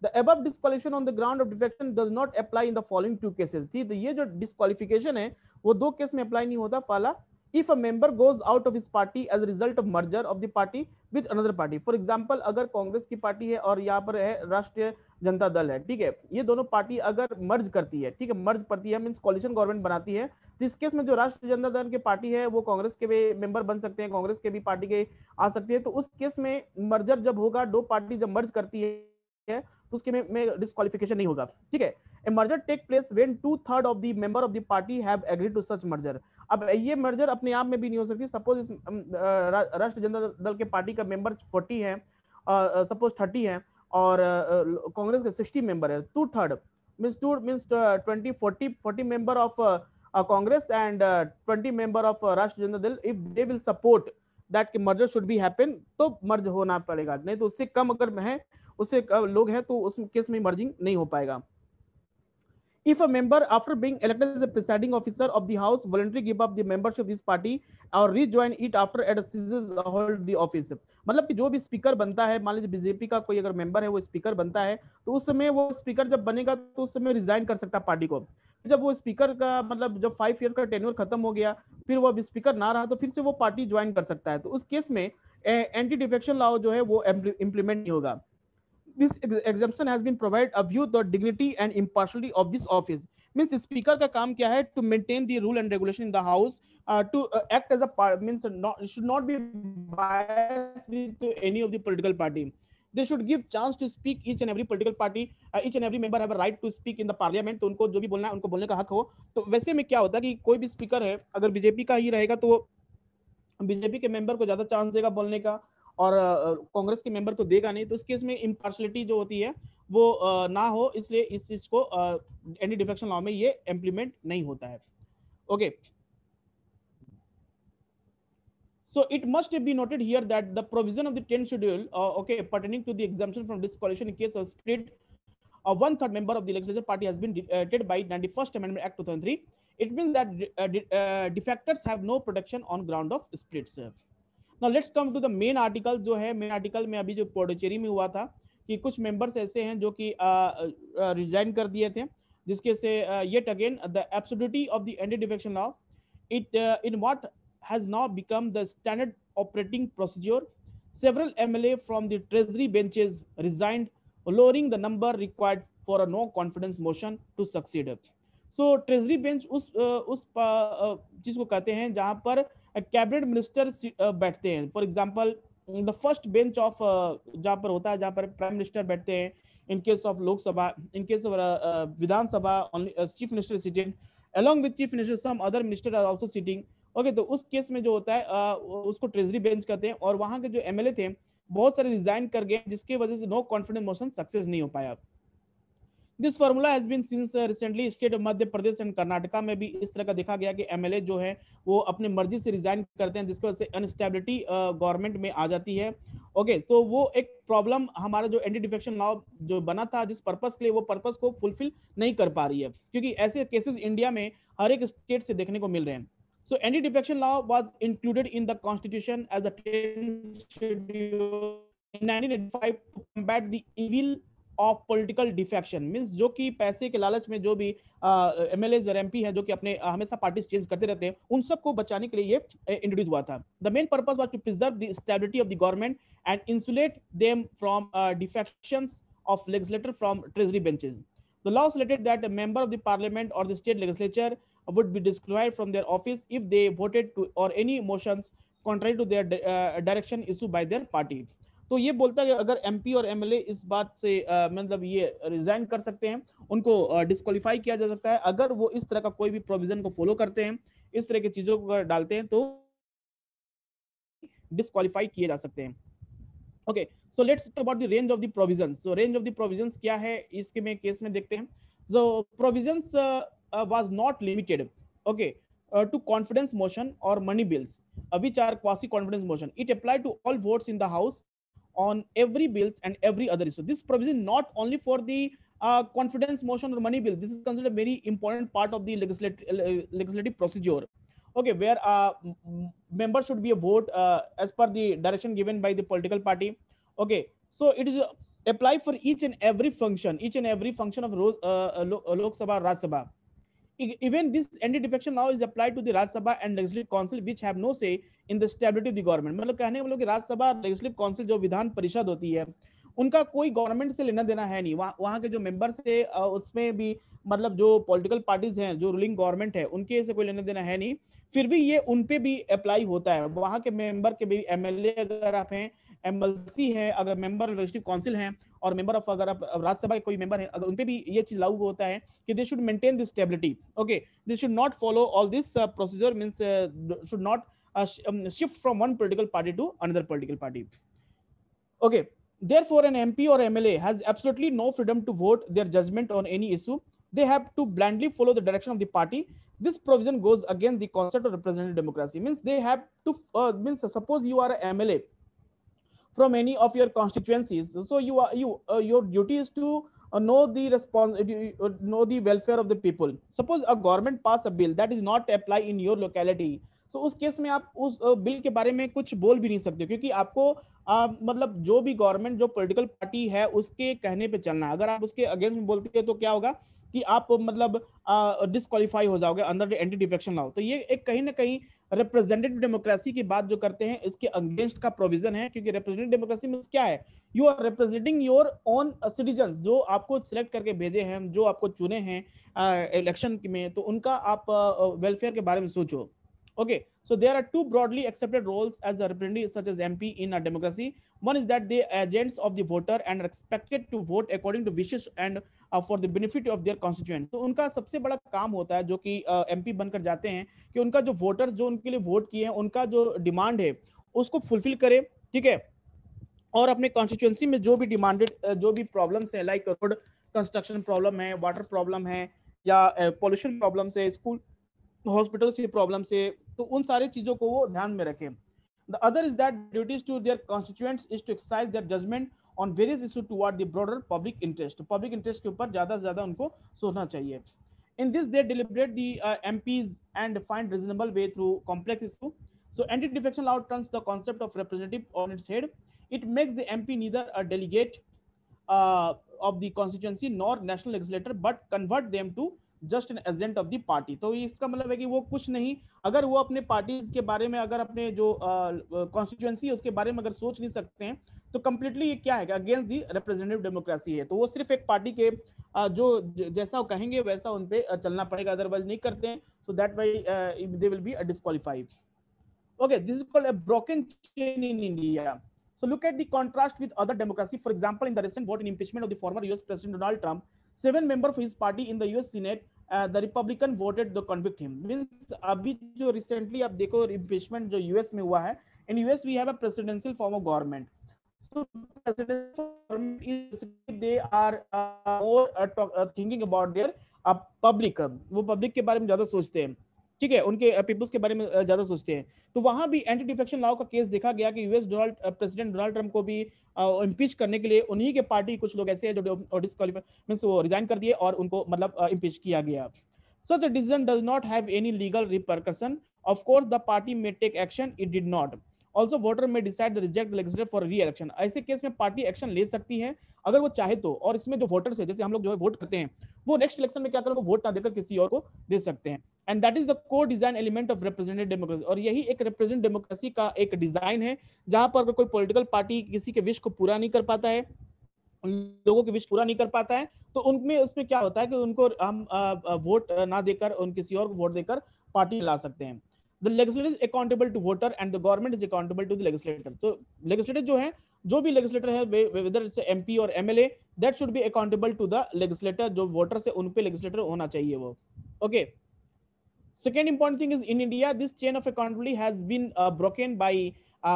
The above disqualification on the ground of defection does not apply in the following two cases। ठीक, तो ये जो disqualification है वो दो case में apply नहीं होता। पहला, if a member goes out of his party as a result of merger of the party with another party। For example अगर कांग्रेस की पार्टी है और यहाँ पर है राष्ट्रीय जनता दल है, ठीक है, ये दोनों पार्टी अगर मर्ज करती है, ठीक है, मर्ज करती है मींस कॉलिशन गवर्नमेंट बनाती है, तो इस केस में जो राष्ट्रीय जनता दल की पार्टी है वो कांग्रेस के भी मेंबर बन सकते हैं, कांग्रेस के भी पार्टी के आ सकती है। तो उस केस में मर्जर जब होगा, दो पार्टी जब मर्ज करती है तो उसके में डिस्क्वालिफिकेशन नहीं होगा। ठीक है, a merger take place when 2/3 of the member of the party have agreed to such merger। अब ये मर्जर अपने आप में भी नहीं हो सकती। सपोज इस राष्ट्रीय जनता दल के पार्टी का मेंबर 40 है, सपोज 30 है और कांग्रेस के 60 मेंबर है, 2/3 means 20 40 member of Congress and 20 member of राष्ट्रीय Janata Dal, if they will support that merger should be happen तो मर्ज होना पड़ेगा, नहीं तो उससे कम अगर है उससे लोग हैं तो उस केस में मर्जिंग नहीं हो पाएगा। If a member after being elected as the presiding officer of the house voluntarily give up the membership of this party or rejoin it after it ceases hold the office। मतलब कि जो भी speaker बनता है, मान लीजिए BJP का कोई अगर मेंबर है वो स्पीकर बनता है, तो उस समय वो स्पीकर जब बनेगा तो उस समय रिजाइन कर सकता है पार्टी को। जब वो स्पीकर का मतलब जब 5 ईयर का टेन्योर खत्म हो गया, फिर वो अब स्पीकर ना रहा तो फिर से वो पार्टी ज्वाइन कर सकता है। तो उस केस में एंटी डिफेक्शन लॉ जो है वो इंप्लीमेंट नहीं होगा। This exemption has been provided a view the dignity and impartiality of this office। means speaker का काम क्या है, to maintain the rule and regulation in the house, to act as a means not should not be biased with any of the political party। they should give chance to speak each and every political party, each and every member have a right to speak in the parliament। तो उनको जो भी बोलना है उनको बोलने का हक हो। तो वैसे में क्या होता है कि कोई भी स्पीकर है अगर बीजेपी का ही रहेगा तो बीजेपी के मेंबर को ज्यादा चांस देगा बोलने का और कांग्रेस के मेंबर को देगा नहीं। तो इस केस में इम्पार्शलिटी जो होती है वो ना हो, इसलिए इस चीज को एंटी डिफेक्शन लॉ में ये इंप्लीमेंट नहीं होता है। Okay, so it must be noted here that the provision of the 10th schedule okay pertaining to the exemption from disqualification in case of split, 1/3 member of the legislature party has been by 91st Amendment Act 2003 It means that defectors have no protection on ground of splits. Now let's come to the main article जो है main article में अभी जो पौडुचेरी में हुआ था कि कुछ मेंबर्स ऐसे हैं जो कि रिजाइन कर दिए थे, जिसके से yet again the absurdity of the anti-defection law, it in what has now become the standard operating procedure. Several MLA from the treasury benches resigned, lowering the number required for a no confidence motion to succeed. So treasury bench उस चीज को कहते हैं जहां पर cabinet minister बैठते हैं. For example the first bench of जहां पर होता है, जहां पर प्राइम मिनिस्टर बैठते हैं in case of Lok Sabha, in case of Vidhan Sabha chief minister sitting along with chief minister some other minister are also sitting. Okay, तो उस केस में जो होता है उसको ट्रेजरी बेंच कहते हैं. और वहां के जो एमएलए थे बहुत सारे रिजाइन कर गए, जिसकी वजह से नो कॉन्फिडेंस मोशन सक्सेस नहीं हो पाया. This formula has been since recently state of Madhya Pradesh and Karnataka में भी इस तरह का देखा गया कि एमएलए जो है वो अपनी मर्जी से रिजाइन करते हैं, जिसकी वजह से अनस्टेबिलिटी गवर्नमेंट में आ जाती है. ओके, तो वो एक प्रॉब्लम हमारा जो एंटी डिफेक्शन लॉ जो बना था जिस पर्पस के लिए, वो पर्पस को फुलफिल नहीं कर पा रही है, क्योंकि ऐसे केसेस इंडिया में हर एक स्टेट से देखने को मिल रहे हैं. So anti-defection law was included in the constitution as a 10th schedule in 1985 to combat the evil of political defection. Means जो कि पैसे के लालच में जो भी एमएलए और एमपी हैं जो कि अपने हमेशा पार्टी चेंज करते रहते हैं, उन सबको बचाने के लिए ये इंट्रोड्यूस हुआ था. The main purpose was to preserve the stability of the government and insulate them from defections of legislator from treasury benches. The law stated that a member of the parliament or the state legislature would be disqualified from their office if they voted to or any motions contrary to their direction issued by their party. तो ये बोलता है कि अगर MP और MLA इस बात से मतलब ये रिजाइन कर सकते हैं, उनको डिस्क्वालीफाई किया जा सकता है अगर वो इस तरह का कोई भी प्रोविजन को फॉलो करते हैं, इस तरह की चीजों को डालते हैं तो डिस्क्वालीफाई किए जा सकते हैं. Okay, so let's talk about the range of the provisions. So range of the provisions क्या है इसके में केस में देखते हैं. सो provisions was not limited, okay, to confidence motion or money bills, which are quasi confidence motion. It applied to all votes in the house on every bills and every other issue. This provision not only for the confidence motion or money bill. This is considered a very important part of the legislative procedure, okay, where members should be a vote as per the direction given by the political party. Okay, so it is apply for each and every function of Lok Sabha, Raj Sabha. Even this anti-defection law is applied to the Raj Sabha and Legislative Council, which have no say in the stability of the government. मतलब कहने का मतलब कि राज्य सभा, legislative council जो विधान परिषद होती है, उनका कोई गवर्नमेंट से लेना देना है नहीं. वहाँ के जो मेंबर्स है उसमें भी मतलब जो पॉलिटिकल पार्टीज हैं, जो रूलिंग गवर्नमेंट है, उनके से कोई लेना देना है नहीं. फिर भी ये उन पे भी अप्लाई होता है. वहाँ के मेंबर के भी एमएलए अगर आप हैं, एमएलसी है, अगर मेंबर लेजिस्लेटिव काउंसिल हैं और मेंबर ऑफ अगर आप राज्यसभा के कोई मेंबर है, अगर उन पे भी ये चीज लागू होता है कि they should maintain this stability. Okay, they should not follow all this procedure, means should not shift from one political party to another political party. Okay, therefore an MP or MLA has absolutely no freedom to vote their judgment on any issue. They have to blindly follow the direction of the party. This provision goes against the concept of representative democracy. Means they have to means suppose you are an MLA from any of your constituencies, so your duty is to know the welfare of the people. Suppose a government pass a bill that is not apply in your locality, so उस case में आप उस bill के बारे में कुछ बोल भी नहीं सकते, क्योंकि आपको मतलब जो भी गवर्नमेंट, जो पॉलिटिकल पार्टी है, उसके कहने पे चलना है. अगर आप उसके अगेंस्ट में बोलते हैं तो क्या होगा कि आप मतलब डिस्क्वालीफाई हो जाओगे under the anti defection law. तो ये एक कहीं ना कहीं रिप्रेजेंटेटिव डेमोक्रेसी की बात जो करते हैं इसके अगेंस्ट का प्रोविजन है, क्योंकि रिप्रेजेंटेटिव डेमोक्रेसी में क्या है, you are representing your own citizen, जो आपको सिलेक्ट करके भेजे हैं, जो आपको चुने हैं इलेक्शन में, तो उनका आप वेलफेयर के बारे में सोचो. Okay, so there are two broadly accepted roles as a representative such as MP in a democracy. One is that they are agents of the voter and are expected to vote according to wishes and for the benefit of their constituents. तो उनका सबसे बड़ा काम होता है जो कि MP बनकर जाते हैं कि उनका जो वोटर्स जो उनके लिए वोट किए हैं, उनका जो डिमांड है उसको फुलफिल करे, ठीक है, और अपने कॉन्स्टिट्यूएंसी में जो भी डिमांडेड जो भी प्रॉब्लम्स है, लाइक रोड कंस्ट्रक्शन प्रॉब्लम है, वाटर प्रॉब्लम है, या पॉल्यूशन प्रॉब्लम से, स्कूल हॉस्पिटल से प्रॉब्लम से, तो उन सारी चीजों को वो ध्यान में रखें. The other is that duties to their constituents is to exercise their judgement on various issue toward the broader public interest. Public interest के ऊपर ज्यादा से ज्यादा उनको सोचना चाहिए. In this, they deliberate the MPs and find reasonable way through complex issue. So anti-defection law turns the concept of representative on its head. It makes the MP neither a delegate of the constituency nor national legislator, but convert them to just an agent of the party. तो इसका मतलब है कि वो कुछ नहीं, अगर वो अपने पार्टीज के बारे में, अगर अपने जो कॉन्स्टिट्यूएंसी है उसके बारे में अगर सोच नहीं सकते हैं, तो कंप्लीटली ये क्या है, अगेंस्ट दी रिप्रेजेंटेटिव डेमोक्रेसी है. तो वो सिर्फ एक पार्टी के जो जैसा वो कहेंगे वैसा उन पे चलना पड़ेगा, अदरवाइज नहीं करते हैं. So that why they will be disqualified. Okay, this is called a broken chain in India. So look at the contrast with other democracy. For example, in the recent vote in impeachment of the former US President Donald Trump, 7 members of his party in the US Senate, the Republican voted to convict him. Means अभी जो recently आप देखो impeachment जो US में हुआ है, in US we have a presidential form of government. So presidential government is they are more thinking about their public. वो public के बारे में ज्यादा सोचते हैं, ठीक है, उनके पीपल्स के बारे में ज्यादा सोचते हैं. तो वहां भी एंटी डिफेक्शन लॉ का केस देखा गया कि यूएस प्रेसिडेंट डोनाल्ड ट्रम्प को भी इम्पीच करने के लिए उन्हीं के पार्टी कुछ लोग ऐसे हैं जो डिस्क्वालीफाई मींस वो रिजाइन कर दिए और उनको मतलब इम्पीच किया गया. Such a decision does not have any legal repercussion. Of course, the party may take action. It did not. Also, voter may decide to reject the legislature for re-election. ऐसे case में party action ले सकती है अगर वो चाहे तो. और इसमें जो वोटर्स है, जैसे हम लोग जो है वोट करते हैं, वो नेक्स्ट इलेक्शन में क्या करें, वोट ना देकर किसी और को दे सकते हैं. And that is the core design element of representative democracy. और यही एक रिप्रेजेंटेटिव डेमोक्रेसी का एक डिजाइन है, जहां पर अगर कोई पॉलिटिकल पार्टी किसी के विश को पूरा नहीं कर पाता है, लोगों के विश पूरा नहीं कर पाता है, तो उनमें उसमें क्या होता है कि उनको हम वोट ना देकर उन किसी और को वोट देकर पार्टी ला सकते हैं. The legislator is accountable to voter and the government is accountable to the legislator. तो लेजिस्लेटर जो है, जो भी लेजिस्लेटर है, वेदर इट्स एमपी और MLA, that should be accountable to the legislator. जो वोटर से उन पे लेजिस्लेटर होना चाहिए वो. Okay. Second important thing is in India, this chain of accountability has been broken by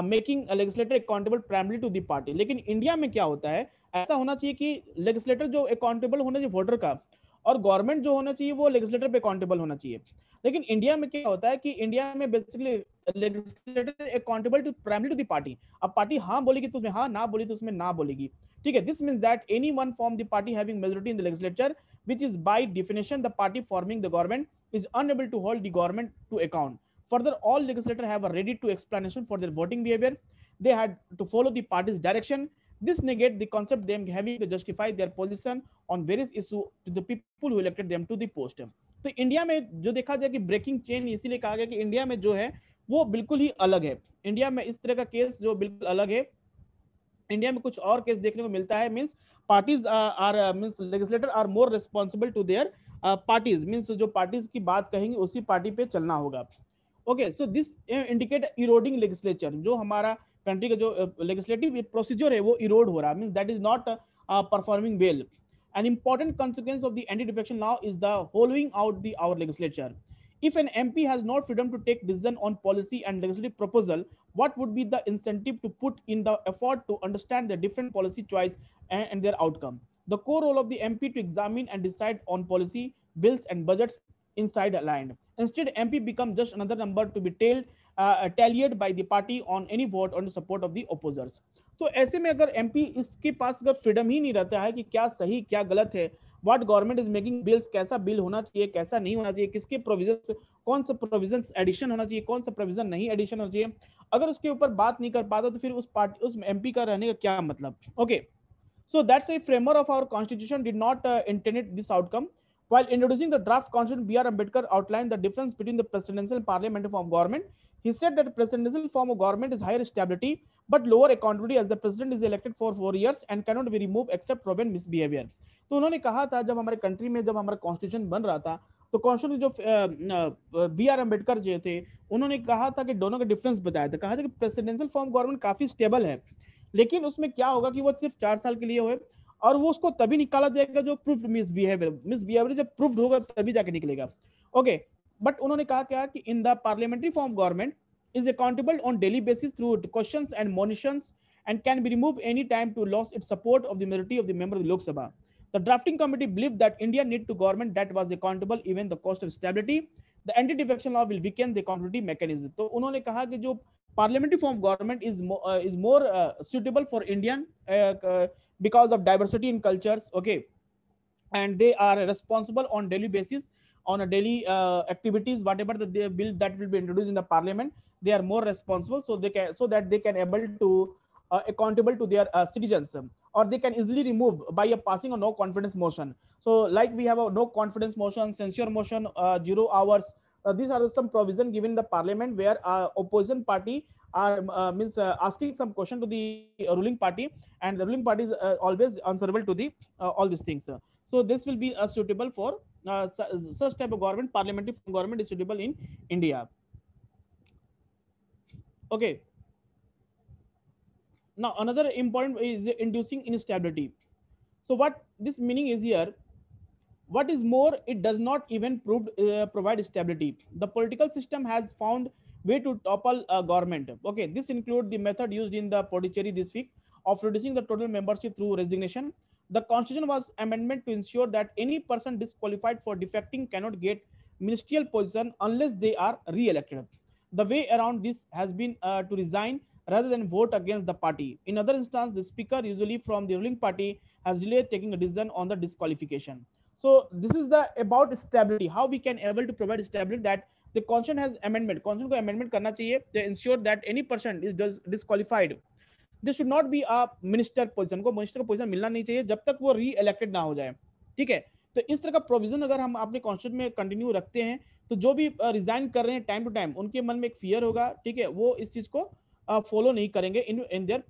making a legislator accountable primarily to the party. लेकिन India में क्या होता है, ऐसा होना चाहिए कि लेजिस्लेटर जो अकाउंटेबल होना चाहिए वोटर का, और गवर्नमेंट जो होना चाहिए वो लेजिस्लेटर पे अकाउंटेबल होना चाहिए. लेकिन इंडिया में क्या होता है कि इंडिया में basically legislator accountable to primary to the party. अब पार्टी हाँ बोलेगी तो उसमें हाँ, ना बोली तो उसमें ना बोलेगी, ठीक है. This means that any one form the party having majority in the legislature, which is by definition the party forming the government, is unable to hold the government to account. Further, all legislators have a ready to explanation for their voting behavior. They had to follow the party's direction. This negates the concept them having to justify their position on various issues to the people who elected them to the post. तो India में जो देखा जाए कि breaking chain इसीलिए कहा गया कि इंडिया में जो है वो बिल्कुल ही अलग है. इंडिया में इस तरह का केस जो बिल्कुल अलग है. इंडिया में कुछ और केस देखने को मिलता है. Means parties are means legislator are more responsible to their parties. Means जो पार्टीज की बात कहेंगे उसी पार्टी पे चलना होगा. Okay. So this indicate eroding legislature. जो हमारा कंट्री का जो लेजिस्लेटिव प्रोसीजर है वो इरोड हो रहा है. Means that is not performing well. An important consequence of the anti-defection law is the hollowing out the our legislature. If an MP has not freedom to take decision on policy and legislative proposal, what would be the incentive to put in the effort to understand the different policy choice and their outcome? The core role of the MP to examine and decide on policy, bills and budgets inside a line. Instead, MP becomes just another number to be tallied by the party on any vote on the support of the opposers. तो ऐसे में अगर MP इसके पास अगर freedom ही नहीं रहता है कि क्या सही क्या गलत है, what government is making bills, कैसा बिल होना चाहिए कैसा नहीं होना चाहिए, किसके प्रोविजन, कौन सा प्रोविजन एडिशन होना चाहिए, कौन सा प्रोविजन नहीं एडिशन होना चाहिए, अगर उसके ऊपर बात नहीं कर पाता तो फिर उस पार्टी उस एमपी का रहने का क्या मतलब. Okay. So that's a framework of our constitution did not intended this outcome. While introducing the draft constitution, B.R. Ambedkar outlined the difference between the presidential and parliamentary form of government. He said that the presidential form of government is higher stability but lower accountability, as the president is elected for 4 years and cannot be removed except for when misbehavior. तो उन्होंने कहा था जब हमारे country में जब हमारा constitution बन रहा था तो कॉन्स्टिट्यूशन जो B.R. अम्बेडकर जो थे उन्होंने कहा था कि दोनों का डिफरेंस बताया था. कहा था कि प्रेसिडेंशियल फॉर्म गवर्नमेंट काफी स्टेबल है, लेकिन उसमें क्या होगा कि वो सिर्फ 4 साल के लिए हुए और वो उसको तभी निकाला जाएगा जो प्रूफ्ड मिसबिहेवियर जब प्रूफ्ड होगा तभी जाके निकलेगा. ओके. बट उन्होंने कहा क्या कि in the parliamentary form government is accountable on daily basis through questions and monitions and can be removed any time to lose its support of the majority of the member of the Lok Sabha. The drafting committee believed that India need to government that was accountable even the cost of stability. The anti-defection law will weaken the accountability mechanism. तो उन्होंने कहा कि जो parliamentary form government is more suitable for Indian because of diversity in cultures. Okay. And they are responsible on daily basis on a daily activities, whatever the bill that will be introduced in the parliament, they are more responsible, so they can, so that they can able to accountable to their citizens, or they can easily remove by a passing a no confidence motion. So like we have a no confidence motion, censure motion, 0 hours. These are some provision given in the parliament where opposition party are means asking some question to the ruling party, and the ruling party is always answerable to the all these things. So this will be suitable for such type of government. Parliamentary form government is suitable in India. Okay. Now another important is inducing instability. So what this meaning is here, what is more, it does not even provide stability. The political system has found way to topple a government. Okay, this includes the method used in the Pondicherry this week of reducing the total membership through resignation. The constitution was amendment to ensure that any person disqualified for defecting cannot get ministerial position unless they are re-elected. The way around this has been to resign rather than vote against the party. In other instances, the speaker, usually from the ruling party, has delayed taking a decision on the disqualification. So this is the about stability, how we can able to provide stability, that the constitution has amendment, constitution को amendment करना चाहिए to ensure that any person is disqualified, this should not be a minister position, को minister का position मिलना नहीं चाहिए जब तक वो री इलेक्टेड ना हो जाए. ठीक है, तो इस तरह का प्रोविजन अगर हम अपने कॉन्स्टिट्यूशन में कंटिन्यू रखते हैं, तो जो भी रिजाइन कर रहे हैं टाइम टू टाइम, उनके मन में एक फियर होगा. ठीक है, वो इस चीज को फॉलो नहीं करेंगे in their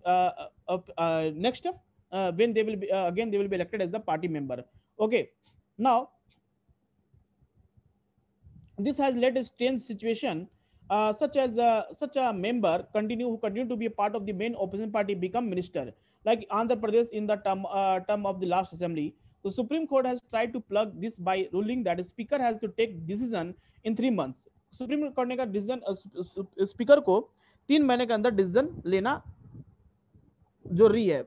next when they will be again they will be elected as the party member. Okay, now this has led a strange situation, such a member who continue to be a part of the main opposition party become minister, like Andhra Pradesh in the term of the last assembly. The Supreme Court has tried to plug this by ruling that a speaker has to take decision in 3 months. Supreme court ने कहा decision speaker को 3 महीने के अंदर decision लेना जरूरी है.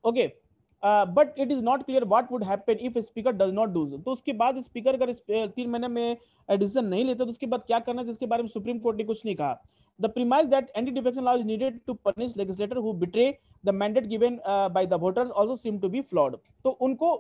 Okay, but it is not clear what would happen if speaker does not do. तो उसके बाद स्पीकर अगर 3 महीने में डिसीजन नहीं लेता तो उसके बाद क्या करना है, जिसके बारे में सुप्रीम कोर्ट ने कुछ नहीं कहा. The premise that anti-defection law is needed to punish legislators who betray the mandate given by the voters also seem to be flawed. तो उनको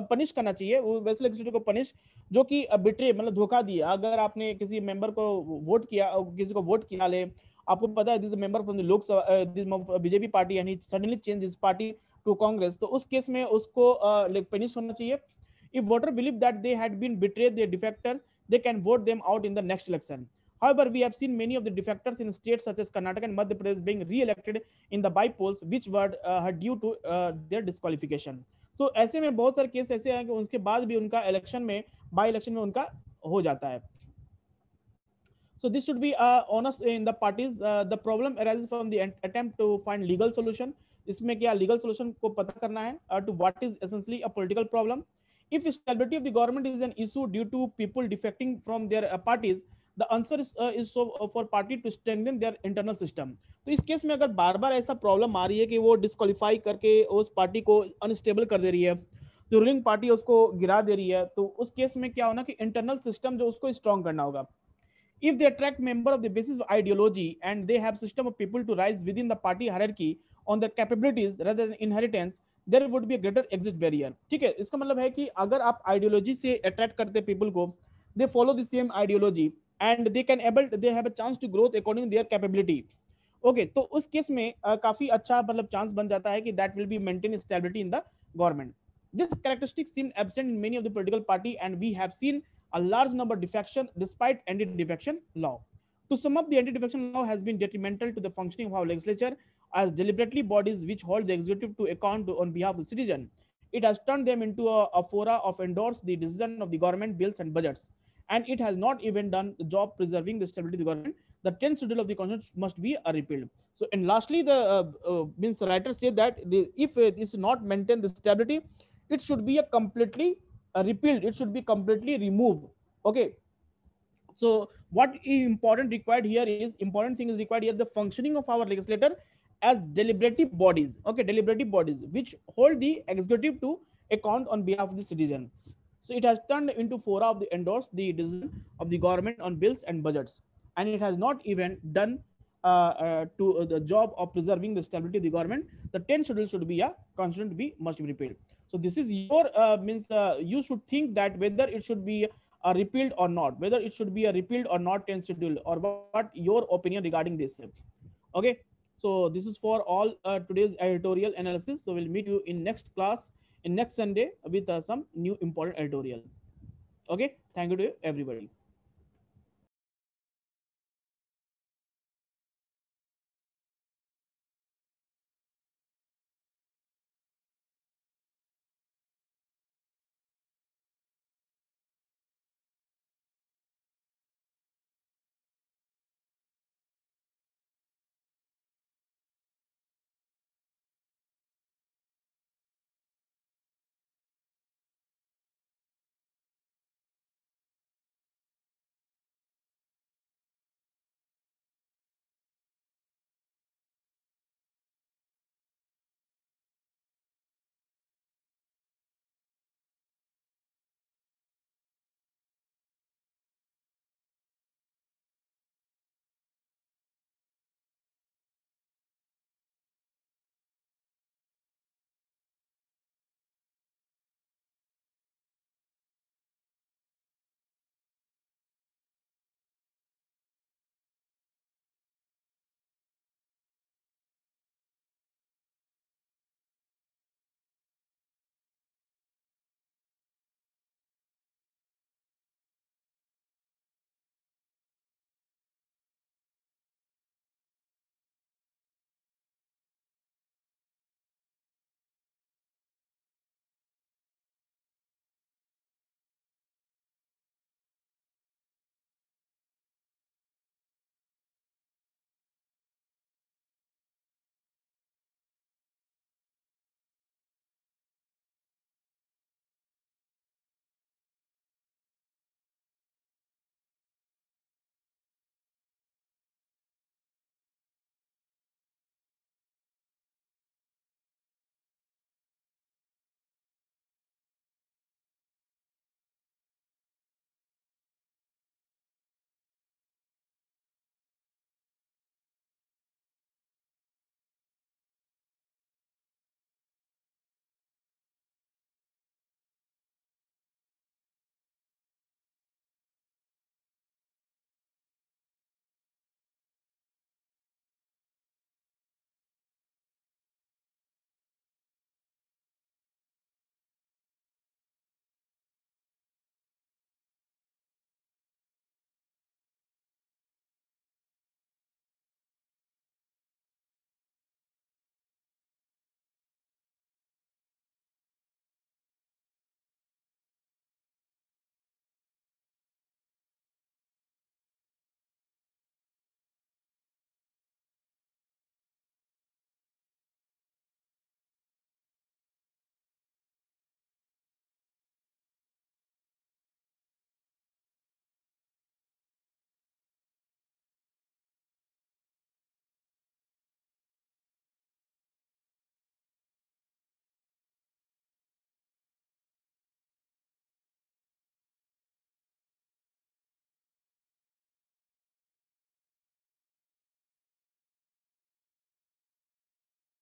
पनिश करना चाहिए, वो वैसे लेजिस्लेटर को पनिश जो कि बिट्रे मतलब धोखा दिया. अगर आपने किसी मेंबर को वोट किया, किसी को वोट किया ले, आपको पता है this member from the Lok Sabha BJP party and he suddenly change his party to Congress, तो उस केस में उसको पनिश होना चाहिए. If voter believe that they had been betrayed their defectors, they can vote them out in the next election. However, we have seen many of the defectors in states such as Karnataka and Madhya Pradesh being re-elected in the by-polls, which were due to their disqualification. तो ऐसे में बहुत सारे case ऐसे हैं कि उसके बाद भी उनका इलेक्शन में, बाई इलेक्शन में उनका हो जाता है. So this should be honest in the parties. The problem arises from the attempt to find legal solution. इसमें क्या legal solution को पता करना है to what is essentially a political problem. If stability of the government is an issue due to people defecting from their parties, the answer is so for party to strengthen their internal system. तो इस case में अगर बार बार ऐसा problem आ रही है कि वो disqualify करके उस पार्टी को अनस्टेबल कर दे रही है, जो रूलिंग पार्टी उसको गिरा दे रही है, तो उस केस में क्या होना कि इंटरनल सिस्टम जो उसको स्ट्रॉन्ग करना होगा. If they attract member of the basis of ideology and they have system of people to rise within the party hierarchy on their capabilities rather than inheritance, there would be a greater exit barrier. ठीक है, इसका मतलब है कि अगर आप ideology से attract करते पीपल को, they follow the same ideology and they have a chance to growth according to their capability. Okay, तो उस केस में काफी अच्छा मतलब चांस बन जाता है कि that will be maintain stability in the government. This characteristic seem absent in many of the political party and we have seen a large number of defection despite anti-defection law. To sum up, the anti-defection law has been detrimental to the functioning of our legislature as deliberately bodies which hold the executive to account on behalf of the citizen. It has turned them into a fora of endorse the decision of the government bills and budgets, and it has not even done the job preserving the stability of the government. The 10th schedule of the constitution must be repealed. So, and lastly, the means writer said that if it is not maintain the stability, it should be a completely repealed. It should be completely removed. Okay. So what is important required here is important thing is required here the functioning of our legislator as deliberative bodies. Okay, deliberative bodies which hold the executive to account on behalf of the citizen. So it has turned into fora of the endorse the decision of the government on bills and budgets, and it has not even done to the job of preserving the stability of the government. The 10th schedule should be a constitution to be must be repealed. So this is your means you should think that whether it should be repealed or not, whether it should be a repealed or not 10 schedule, or what your opinion regarding this. Okay, so this is for all today's editorial analysis. So we'll meet you in next class in next Sunday with some new important editorial. Okay, thank you to everybody.